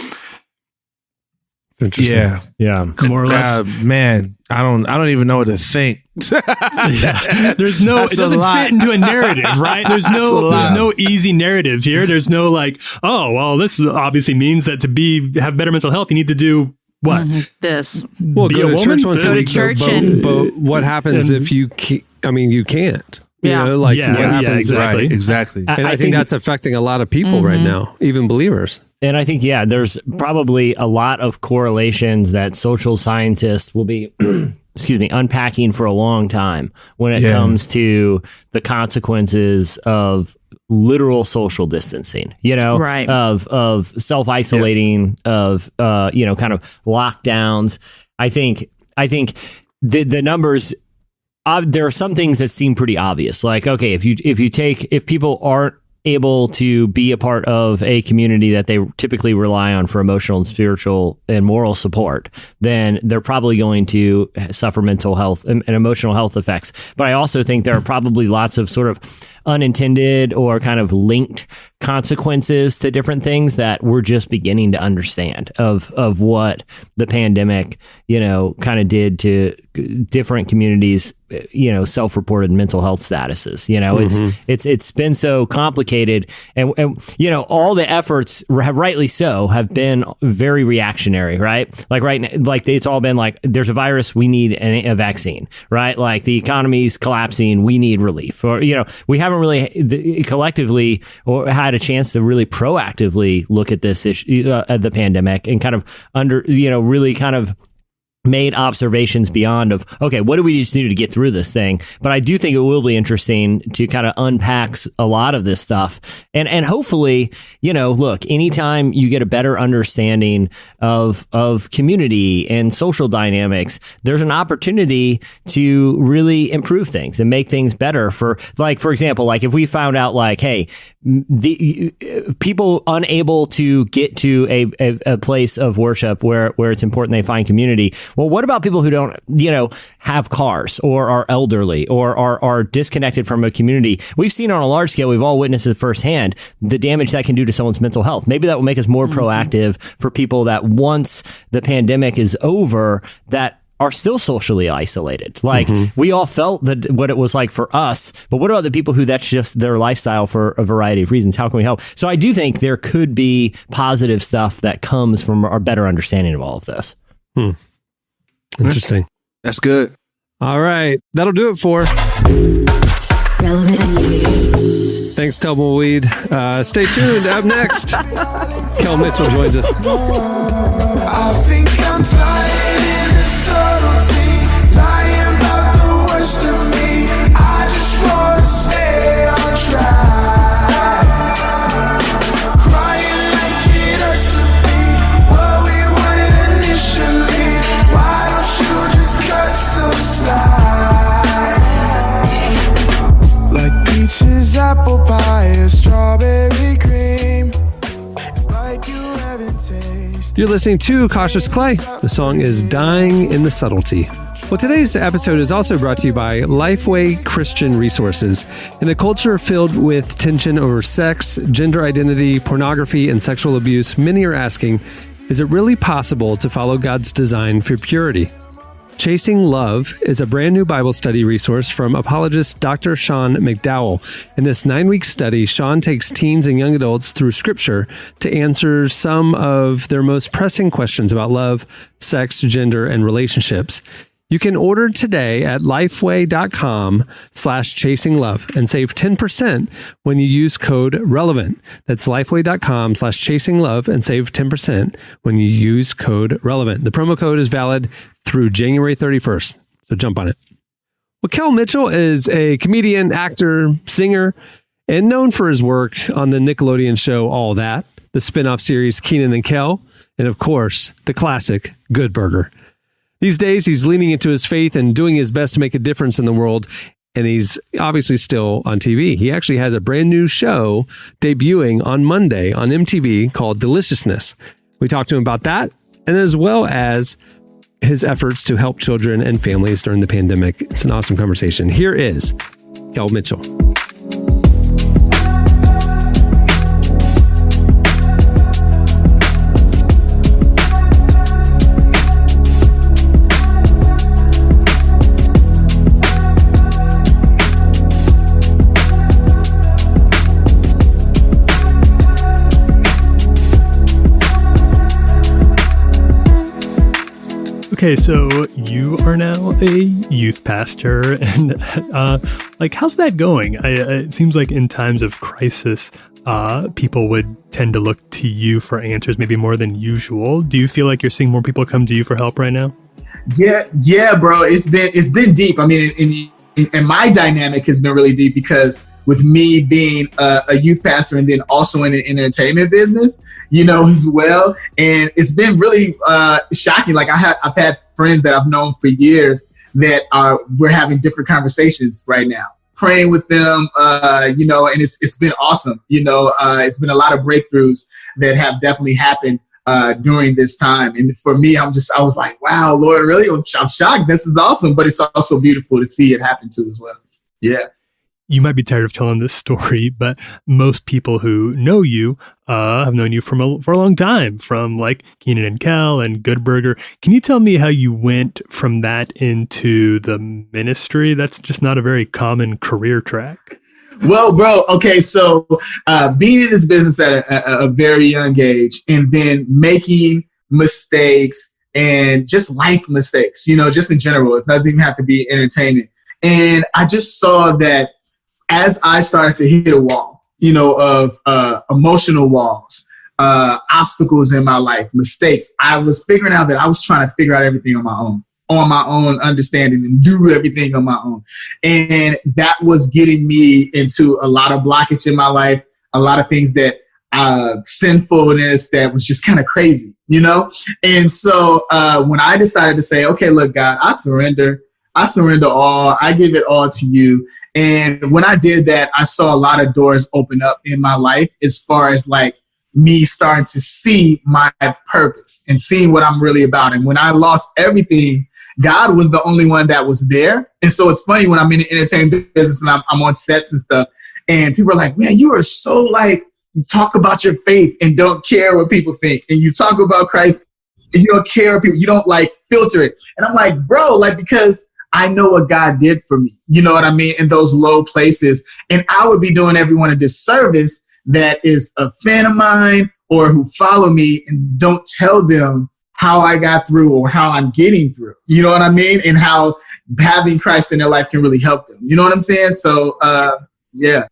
Interesting. Yeah. More or less. Man, I don't even know what to think. There's no, it doesn't fit into a narrative, right? There's no easy narrative here. There's no like, oh, well, this obviously means that to have better mental health, you need to do what? This. Well, Be go a to woman? church once Go a to week. church but what happens if you can't? I mean, you can't. Yeah. You know, like Yeah, what yeah, happens? exactly. Right, exactly. And I think that's affecting a lot of people right now, even believers. And I think, there's probably a lot of correlations that social scientists will be, unpacking for a long time when it comes to the consequences of literal social distancing, Right. of self-isolating, of, kind of lockdowns. I think the numbers, there are some things that seem pretty obvious. Like, okay, if people aren't able to be a part of a community that they typically rely on for emotional and spiritual and moral support, then they're probably going to suffer mental health and emotional health effects. But I also think there are probably lots of sort of unintended or kind of linked consequences to different things that we're just beginning to understand of what the pandemic, kind of did to different communities, self-reported mental health statuses. It's been so complicated, and all the efforts have rightly so have been very reactionary, right? Like it's all been like, there's a virus, we need a vaccine, right? Like the economy's collapsing, we need relief, or we haven't really collectively or had a chance to really proactively look at this issue, at the pandemic, and kind of really kind of made observations beyond of, okay, what do we just do to get through this thing? But I do think it will be interesting to kind of unpack a lot of this stuff. And hopefully, look, anytime you get a better understanding of community and social dynamics, there's an opportunity to really improve things and make things better for example, like if we found out like, hey, the people unable to get to a place of worship where it's important they find community. Well, what about people who don't, have cars or are elderly or are disconnected from a community? We've seen on a large scale, we've all witnessed it firsthand, the damage that can do to someone's mental health. Maybe that will make us more proactive for people that once the pandemic is over, that are still socially isolated. Like we all felt what it was like for us, but what about the people who that's just their lifestyle for a variety of reasons? How can we help? So I do think there could be positive stuff that comes from our better understanding of all of this. Interesting. That's good. All right. That'll do it for Relevant News. Thanks, Tumbleweed. Stay tuned. Up next, Kel Mitchell joins us. I think I'm tired in the subtlety, lying about the worst of me. I just wanna stay on track, crying like it hurts to be what we wanted initially. Why don't you just cut some slack? Like peaches, apple pie, or strawberry cream. It's like you haven't tasted. You're listening to Cautious Clay. The song is Dying in the Subtlety. Well, today's episode is also brought to you by Lifeway Christian Resources. In a culture filled with tension over sex, gender identity, pornography, and sexual abuse, many are asking, is it really possible to follow God's design for purity? Chasing Love is a brand new Bible study resource from apologist Dr. Sean McDowell. In this 9-week study, Sean takes teens and young adults through scripture to answer some of their most pressing questions about love, sex, gender, and relationships. You can order today at lifeway.com/chasinglove and save 10% when you use code RELEVANT. That's lifeway.com/chasinglove and save 10% when you use code RELEVANT. The promo code is valid through January 31st, so jump on it. Well, Kel Mitchell is a comedian, actor, singer, and known for his work on the Nickelodeon show All That, the spin-off series Kenan and Kel, and of course, the classic Goodburger. These days, he's leaning into his faith and doing his best to make a difference in the world, and he's obviously still on TV. He actually has a brand new show debuting on Monday on MTV called Deliciousness. We talked to him about that, and as well as his efforts to help children and families during the pandemic. It's an awesome conversation. Here is Kel Mitchell. Okay, so you are now a youth pastor, and how's that going? It seems like in times of crisis, people would tend to look to you for answers, maybe more than usual. Do you feel like you're seeing more people come to you for help right now? Yeah, bro. It's been deep. I mean, and my dynamic has been really deep because with me being a youth pastor and then also in the entertainment business, as well. And it's been really shocking. Like I've had friends that I've known for years that we're having different conversations right now, praying with them, and it's been awesome. It's been a lot of breakthroughs that have definitely happened during this time. And for me, I was like, wow, Lord, really? I'm shocked. This is awesome. But it's also beautiful to see it happen too as well. Yeah. You might be tired of telling this story, but most people who know you have known you for a long time, from like Keenan and Kel and Goodburger. Can you tell me how you went from that into the ministry? That's just not a very common career track. Well, bro, okay, so being in this business at a very young age and then making mistakes and just life mistakes, just in general. It doesn't even have to be entertainment. And I just saw that as I started to hit a wall, of emotional walls, obstacles in my life, mistakes, I was figuring out that I was trying to figure out everything on my own understanding and do everything on my own. And that was getting me into a lot of blockage in my life, a lot of things that sinfulness that was just kind of crazy, And so when I decided to say, okay, look, God, I surrender all, I give it all to you. And when I did that, I saw a lot of doors open up in my life as far as like me starting to see my purpose and seeing what I'm really about. And when I lost everything, God was the only one that was there. And so it's funny when I'm in the entertainment business and I'm on sets and stuff, and people are like, man, you are so like, you talk about your faith and don't care what people think. And you talk about Christ and you don't care what people, you don't like filter it. And I'm like, bro, like, because I know what God did for me, you know what I mean, in those low places. And I would be doing everyone a disservice that is a fan of mine or who follow me and don't tell them how I got through or how I'm getting through, you know what I mean? And how having Christ in their life can really help them. You know what I'm saying? So, yeah.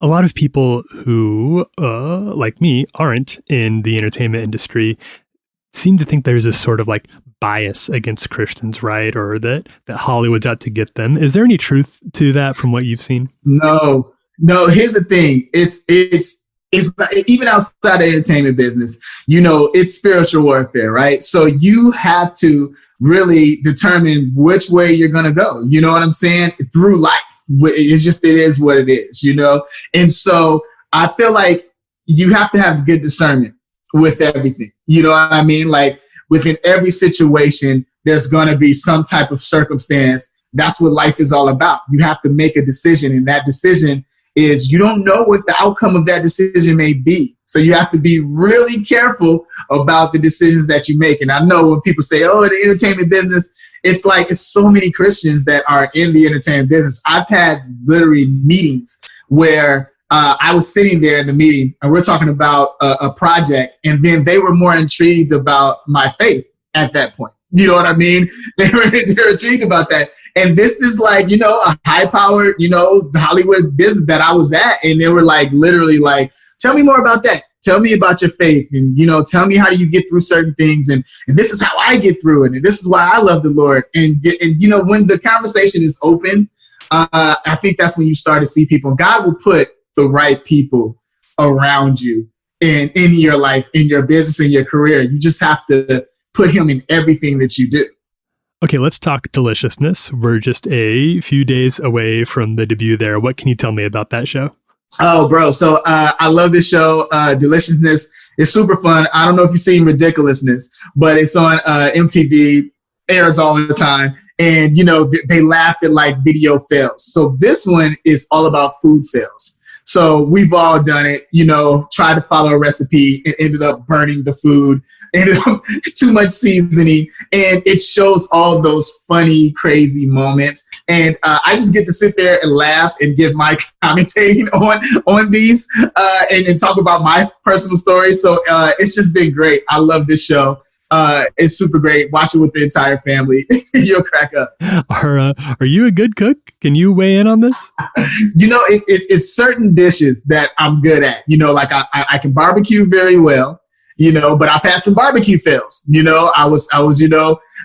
A lot of people who, like me, aren't in the entertainment industry seem to think there's this sort of like bias against Christians, right? Or that Hollywood's out to get them. Is there any truth to that from what you've seen? No. Here's the thing. It's not, even outside the entertainment business, it's spiritual warfare, right? So you have to really determine which way you're going to go. You know what I'm saying? Through life. It is what it is, And so I feel like you have to have good discernment with everything. You know what I mean? Like within every situation, there's going to be some type of circumstance. That's what life is all about. You have to make a decision, and that decision is you don't know what the outcome of that decision may be. So you have to be really careful about the decisions that you make. And I know when people say, oh, the entertainment business, it's like it's so many Christians that are in the entertainment business. I've had literally meetings where I was sitting there in the meeting and we're talking about a project, and then they were more intrigued about my faith at that point. You know what I mean? They were intrigued about that. And this is like, a high powered, Hollywood business that I was at. And they were like, literally like, tell me more about that. Tell me about your faith. And, tell me how do you get through certain things. And this is how I get through it. And this is why I love the Lord. And when the conversation is open, I think that's when you start to see people. God will put the right people around you in your life, in your business, in your career. You just have to put him in everything that you do. Okay, let's talk Deliciousness. We're just a few days away from the debut there. What can you tell me about that show? Oh, bro. So I love this show. Deliciousness is super fun. I don't know if you've seen Ridiculousness, but it's on MTV, airs all the time. And, they laugh at like video fails. So this one is all about food fails. So we've all done it, tried to follow a recipe and ended up burning the food, ended up too much seasoning. And it shows all those funny, crazy moments. And I just get to sit there and laugh and give my commentating on these and talk about my personal story. So it's just been great. I love this show. It's super great. Watch it with the entire family. You'll crack up. Are you a good cook? Can you weigh in on this? It's certain dishes that I'm good at. Like I can barbecue very well. But I've had some barbecue fails. I was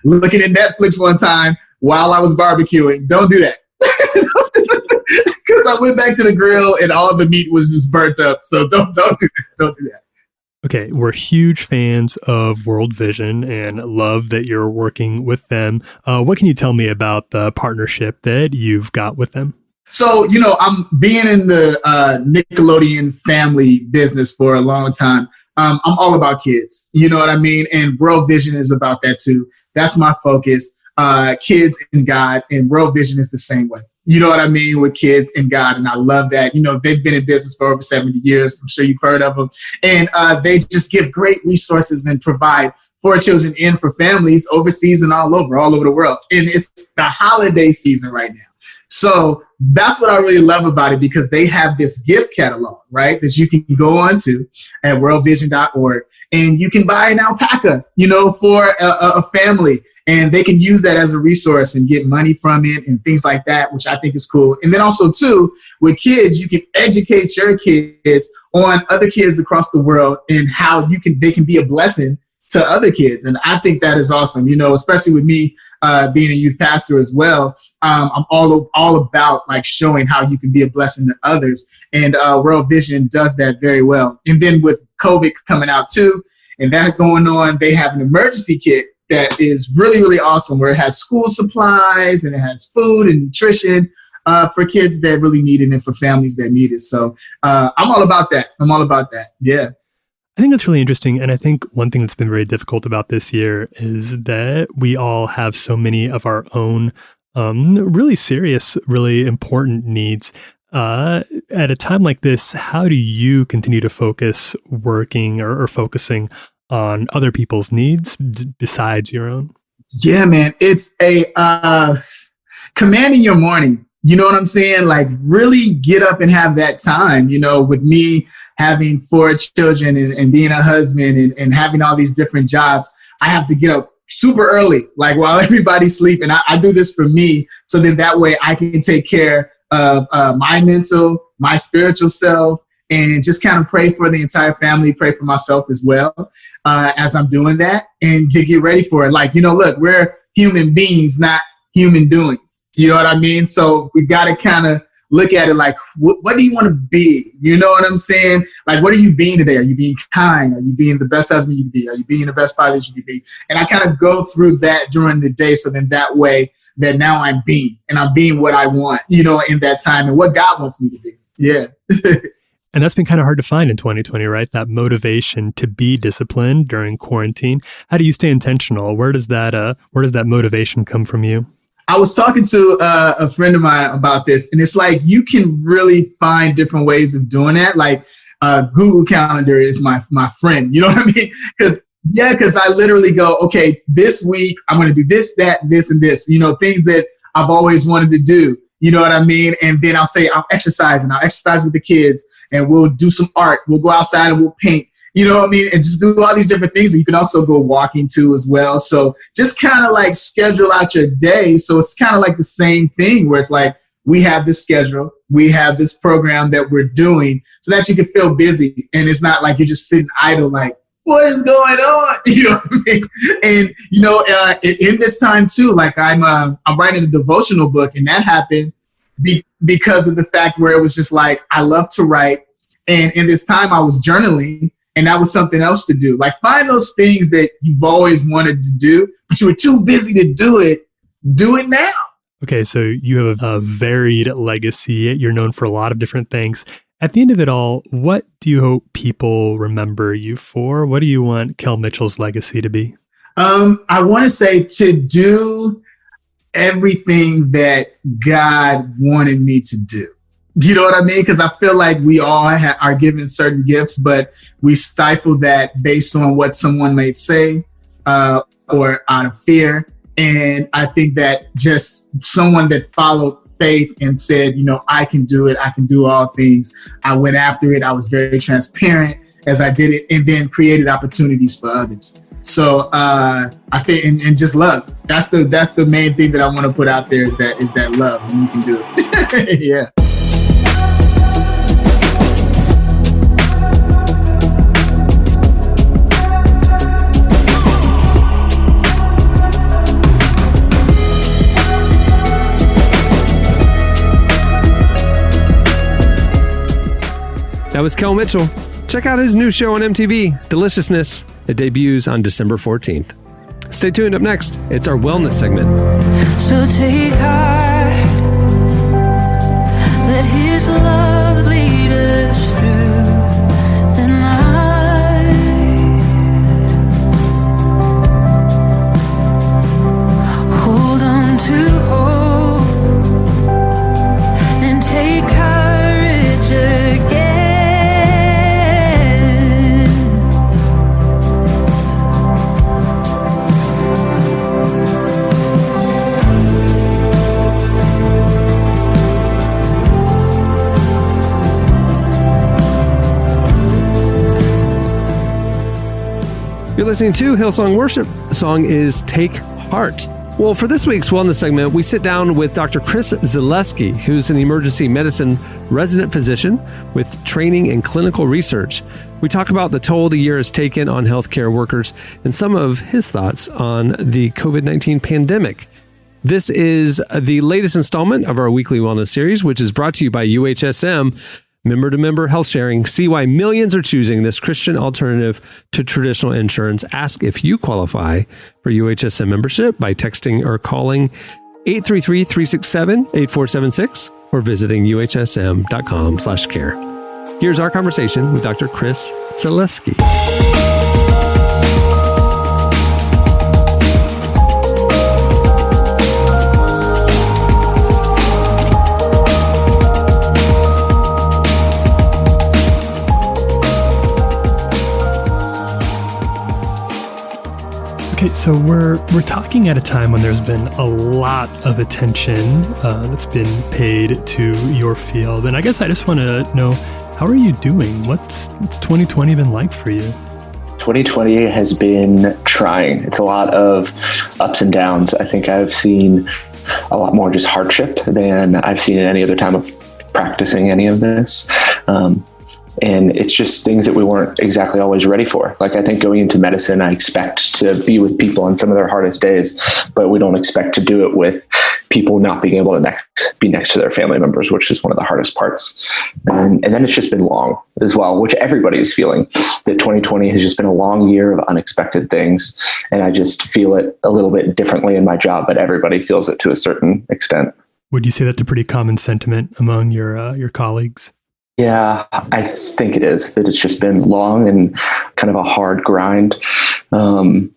looking at Netflix one time while I was barbecuing. Don't do that. Because I went back to the grill and all the meat was just burnt up. So don't do that. Don't do that. Okay, we're huge fans of World Vision and love that you're working with them. What can you tell me about the partnership that you've got with them? So, I'm being in the Nickelodeon family business for a long time. I'm all about kids, you know what I mean? And World Vision is about that too. That's my focus. Kids and God, and World Vision is the same way. You know what I mean? With kids and God. And I love that. They've been in business for over 70 years. I'm sure you've heard of them. And they just give great resources and provide for children and for families overseas and all over the world. And it's the holiday season right now. So that's what I really love about it, because they have this gift catalog, right, that you can go on to at worldvision.org. And you can buy an alpaca, for a family, and they can use that as a resource and get money from it and things like that, which I think is cool. And then also too, with kids, you can educate your kids on other kids across the world and how they can be a blessing to other kids. And I think that is awesome, especially with me being a youth pastor as well. I'm all about like showing how you can be a blessing to others. And World Vision does that very well. And then with COVID coming out too, and that going on, they have an emergency kit that is really, really awesome, where it has school supplies and it has food and nutrition for kids that really need it and for families that need it. So I'm all about that. Yeah. I think that's really interesting. And I think one thing that's been very difficult about this year is that we all have so many of our own really serious, really important needs. At a time like this, how do you continue to focus working or focusing on other people's needs besides your own? Yeah, man. It's a commanding your morning. You know what I'm saying? Like really get up and have that time, with me having 4 children and being a husband and having all these different jobs. I have to get up super early, like while everybody's sleeping. I do this for me. So then that way I can take care of my mental, my spiritual self, and just kind of pray for the entire family, pray for myself as well as I'm doing that, and to get ready for it. Like, look, we're human beings, not human doings. You know what I mean? So we got to kind of look at it like, what do you want to be? You know what I'm saying? Like, what are you being today? Are you being kind? Are you being the best husband you can be? Are you being the best father you can be? And I kind of go through that during the day. So then that way that now I'm being what I want, in that time and what God wants me to be. Yeah. And that's been kind of hard to find in 2020, right? That motivation to be disciplined during quarantine. How do you stay intentional? Where does that motivation come from you? I was talking to a friend of mine about this, and it's like you can really find different ways of doing that. Like Google Calendar is my friend. You know what I mean? Because I literally go, okay, this week I'm going to do this, that, this, and this. Things that I've always wanted to do. You know what I mean? And then I'll say I'll exercise with the kids, and we'll do some art. We'll go outside and we'll paint. You know what I mean? And just do all these different things. And you can also go walking too as well. So just kind of like schedule out your day. So it's kind of like the same thing where it's like, we have this schedule, we have this program that we're doing so that you can feel busy. And it's not like you're just sitting idle like, what is going on? You know what I mean? And, in this time too, like I'm writing a devotional book, and that happened because of the fact where it was just like, I love to write. And in this time I was journaling. And that was something else to do. Like find those things that you've always wanted to do, but you were too busy to do it. Do it now. Okay, so you have a varied legacy. You're known for a lot of different things. At the end of it all, what do you hope people remember you for? What do you want Kel Mitchell's legacy to be? I want to say to do everything that God wanted me to do. You know what I mean? Because I feel like we all are given certain gifts, but we stifle that based on what someone might say or out of fear. And I think that just someone that followed faith and said, I can do it. I can do all things. I went after it. I was very transparent as I did it, and then created opportunities for others. So I think, and just love. That's the main thing that I want to put out there is that love, and you can do it. Yeah. That was Kel Mitchell. Check out his new show on MTV, Deliciousness. It debuts on December 14th. Stay tuned. Up next, it's our wellness segment. So take heart, let his love lead us through the night. Hold on to hope and take courage again. You're listening to Hillsong Worship. The song is Take Heart. Well, for this week's wellness segment, we sit down with Dr. Chris Zalesky, who's an emergency medicine resident physician with training in clinical research. We talk about the toll the year has taken on healthcare workers and some of his thoughts on the COVID-19 pandemic. This is the latest installment of our weekly wellness series, which is brought to you by UHSM. Member-to-member health sharing. See why millions are choosing this Christian alternative to traditional insurance. Ask if you qualify for UHSM membership by texting or calling 833-367-8476 or visiting uhsm.com/care. Here's our conversation with Dr. Chris Zalesky. Okay, so we're talking at a time when there's been a lot of attention that's been paid to your field, and I guess I just want to know, how are you doing? What's 2020 been like for you? 2020 has been trying. It's a lot of ups and downs. I think I've seen a lot more just hardship than I've seen at any other time of practicing any of this. And it's just things that we weren't exactly always ready for. Like, I think going into medicine, I expect to be with people on some of their hardest days, but we don't expect to do it with people not being able to be next to their family members, which is one of the hardest parts. And then it's just been long as well, which everybody is feeling. That 2020 has just been a long year of unexpected things. And I just feel it a little bit differently in my job, but everybody feels it to a certain extent. Would you say that's a pretty common sentiment among your colleagues? Yeah, I think it is, that it's just been long and kind of a hard grind. Even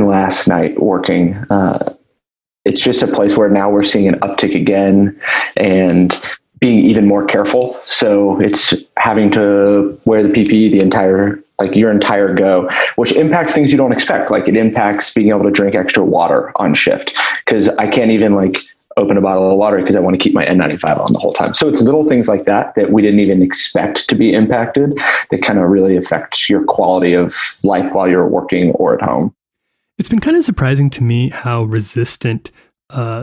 last night working, it's just a place where now we're seeing an uptick again and being even more careful. So it's having to wear the PPE your entire go, which impacts things you don't expect. Like, it impacts being able to drink extra water on shift, because I can't even open a bottle of water because I want to keep my N95 on the whole time. So it's little things like that we didn't even expect to be impacted that kind of really affect your quality of life while you're working or at home. It's been kind of surprising to me how resistant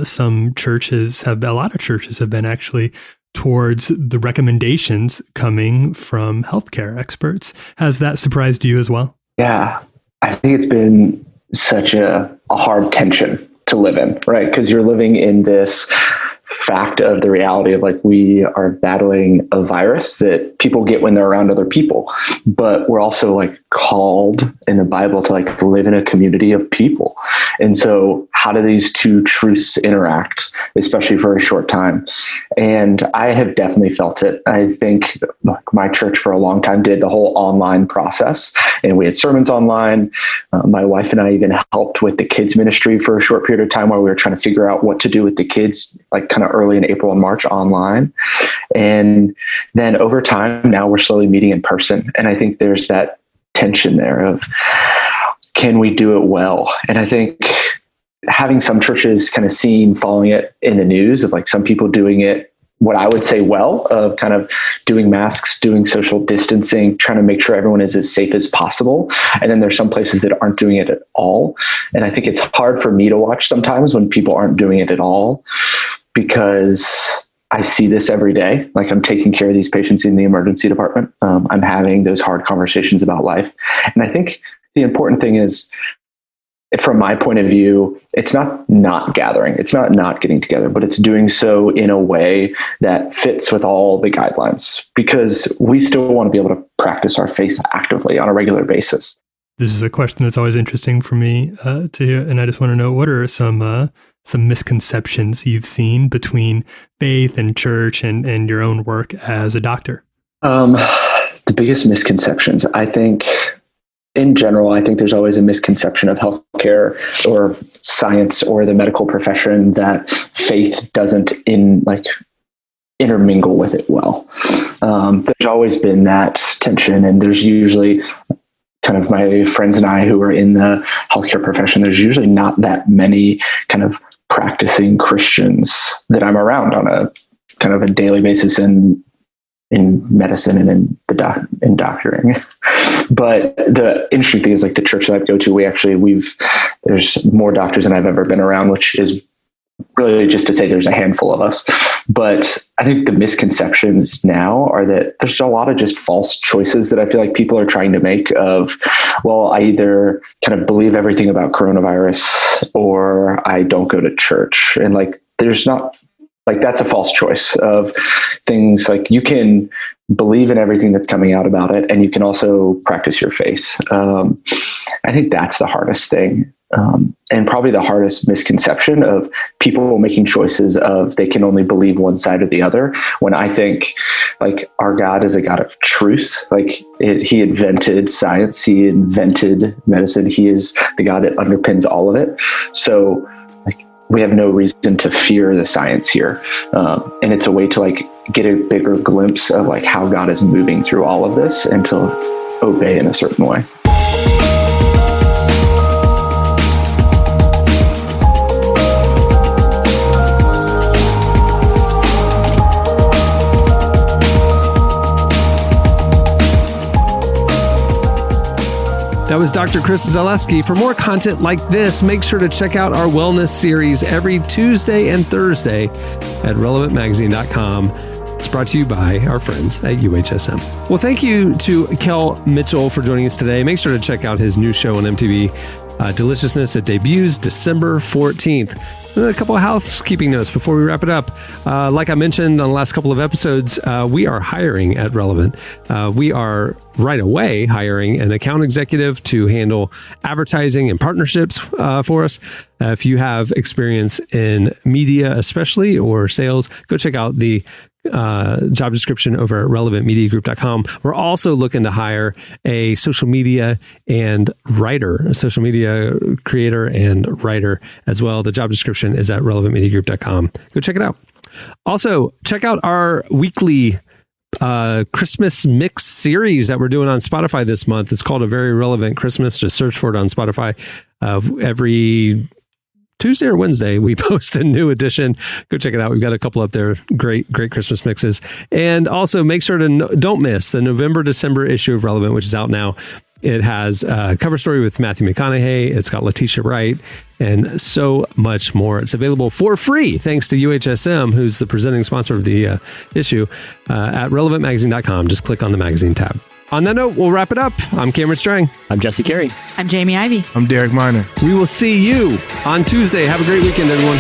some churches have been. A lot of churches have been actually towards the recommendations coming from healthcare experts. Has that surprised you as well? Yeah, I think it's been such a hard tension to live in, right? Because you're living in this fact of the reality of we are battling a virus that people get when they're around other people, but we're also called in the Bible to live in a community of people. And so how do these two truths interact, especially for a short time? And I have definitely felt it. I think my church for a long time did the whole online process, and we had sermons online. My wife and I even helped with the kids ministry for a short period of time while we were trying to figure out what to do with the kids, kind of early in April and March online. And then over time, now we're slowly meeting in person. And I think there's that tension there of, can we do it well? And I think having some churches kind of following it in the news of some people doing it what I would say well of kind of doing masks, doing social distancing, trying to make sure everyone is as safe as possible. And then there's some places that aren't doing it at all. And I think it's hard for me to watch sometimes when people aren't doing it at all, because I see this every day. Like, I'm taking care of these patients in the emergency department. I'm having those hard conversations about life. And I think the important thing is, from my point of view, it's not gathering. It's not getting together, but it's doing so in a way that fits with all the guidelines, because we still want to be able to practice our faith actively on a regular basis. This is a question that's always interesting for me to hear. And I just want to know, what are some misconceptions you've seen between faith and church and your own work as a doctor? The biggest misconceptions, I think, in general, I think there's always a misconception of healthcare or science or the medical profession that faith doesn't intermingle with it well. There's always been that tension, and there's usually kind of my friends and I who are in the healthcare profession, there's usually not that many kind of practicing Christians that I'm around on a kind of a daily basis in medicine and in doctoring. But the interesting thing is, like, the church that I go to, there's more doctors than I've ever been around, which is really just to say there's a handful of us. But I think the misconceptions now are that there's a lot of just false choices that I feel like people are trying to make of, well, I either kind of believe everything about coronavirus or I don't go to church. And there's not, that's a false choice of things. Like, you can believe in everything that's coming out about it, and you can also practice your faith. I think that's the hardest thing. And probably the hardest misconception of people making choices of they can only believe one side or the other, when I think our God is a God of truth. He invented science. He invented medicine. He is the God that underpins all of it. So we have no reason to fear the science here. And it's a way to get a bigger glimpse of how God is moving through all of this, and to obey in a certain way. That was Dr. Chris Zalesky. For more content like this, make sure to check out our wellness series every Tuesday and Thursday at relevantmagazine.com. It's brought to you by our friends at UHSM. Well, thank you to Kel Mitchell for joining us today. Make sure to check out his new show on MTV, Deliciousness. It debuts December 14th. A couple of housekeeping notes before we wrap it up. Like I mentioned on the last couple of episodes, we are hiring at Relevant. We are right away hiring an account executive to handle advertising and partnerships for us. If you have experience in media, especially, or sales, go check out the job description over at relevantmediagroup.com. We're also looking to hire a social media and writer, a social media creator and writer as well. The job description is at relevantmediagroup.com. Go check it out. Also, check out our weekly Christmas mix series that we're doing on Spotify this month. It's called A Very Relevant Christmas. Just search for it on Spotify. Every Tuesday or Wednesday, we post a new edition. Go check it out. We've got a couple up there. Great Christmas mixes. And also make sure to don't miss the November-December issue of Relevant, which is out now. It has a cover story with Matthew McConaughey. It's got Letitia Wright and so much more. It's available for free thanks to UHSM, who's the presenting sponsor of the issue, at relevantmagazine.com. Just click on the magazine tab. On that note, we'll wrap it up. I'm Cameron Strang. I'm Jesse Carey. I'm Jamie Ivey. I'm Derek Miner. We will see you on Tuesday. Have a great weekend, everyone.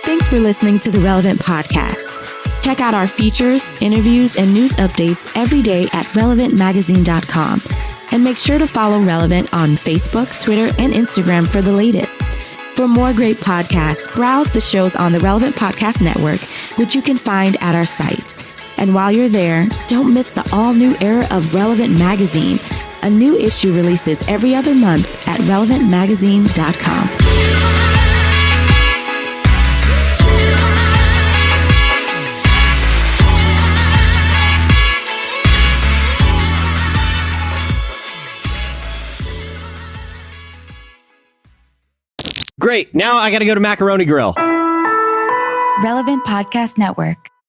Thanks for listening to the Relevant Podcast. Check out our features, interviews, and news updates every day at relevantmagazine.com. And make sure to follow Relevant on Facebook, Twitter, and Instagram for the latest. For more great podcasts, browse the shows on the Relevant Podcast Network, which you can find at our site. And while you're there, don't miss the all-new era of Relevant Magazine. A new issue releases every other month at relevantmagazine.com. Great. Now I got to go to Macaroni Grill. Relevant Podcast Network.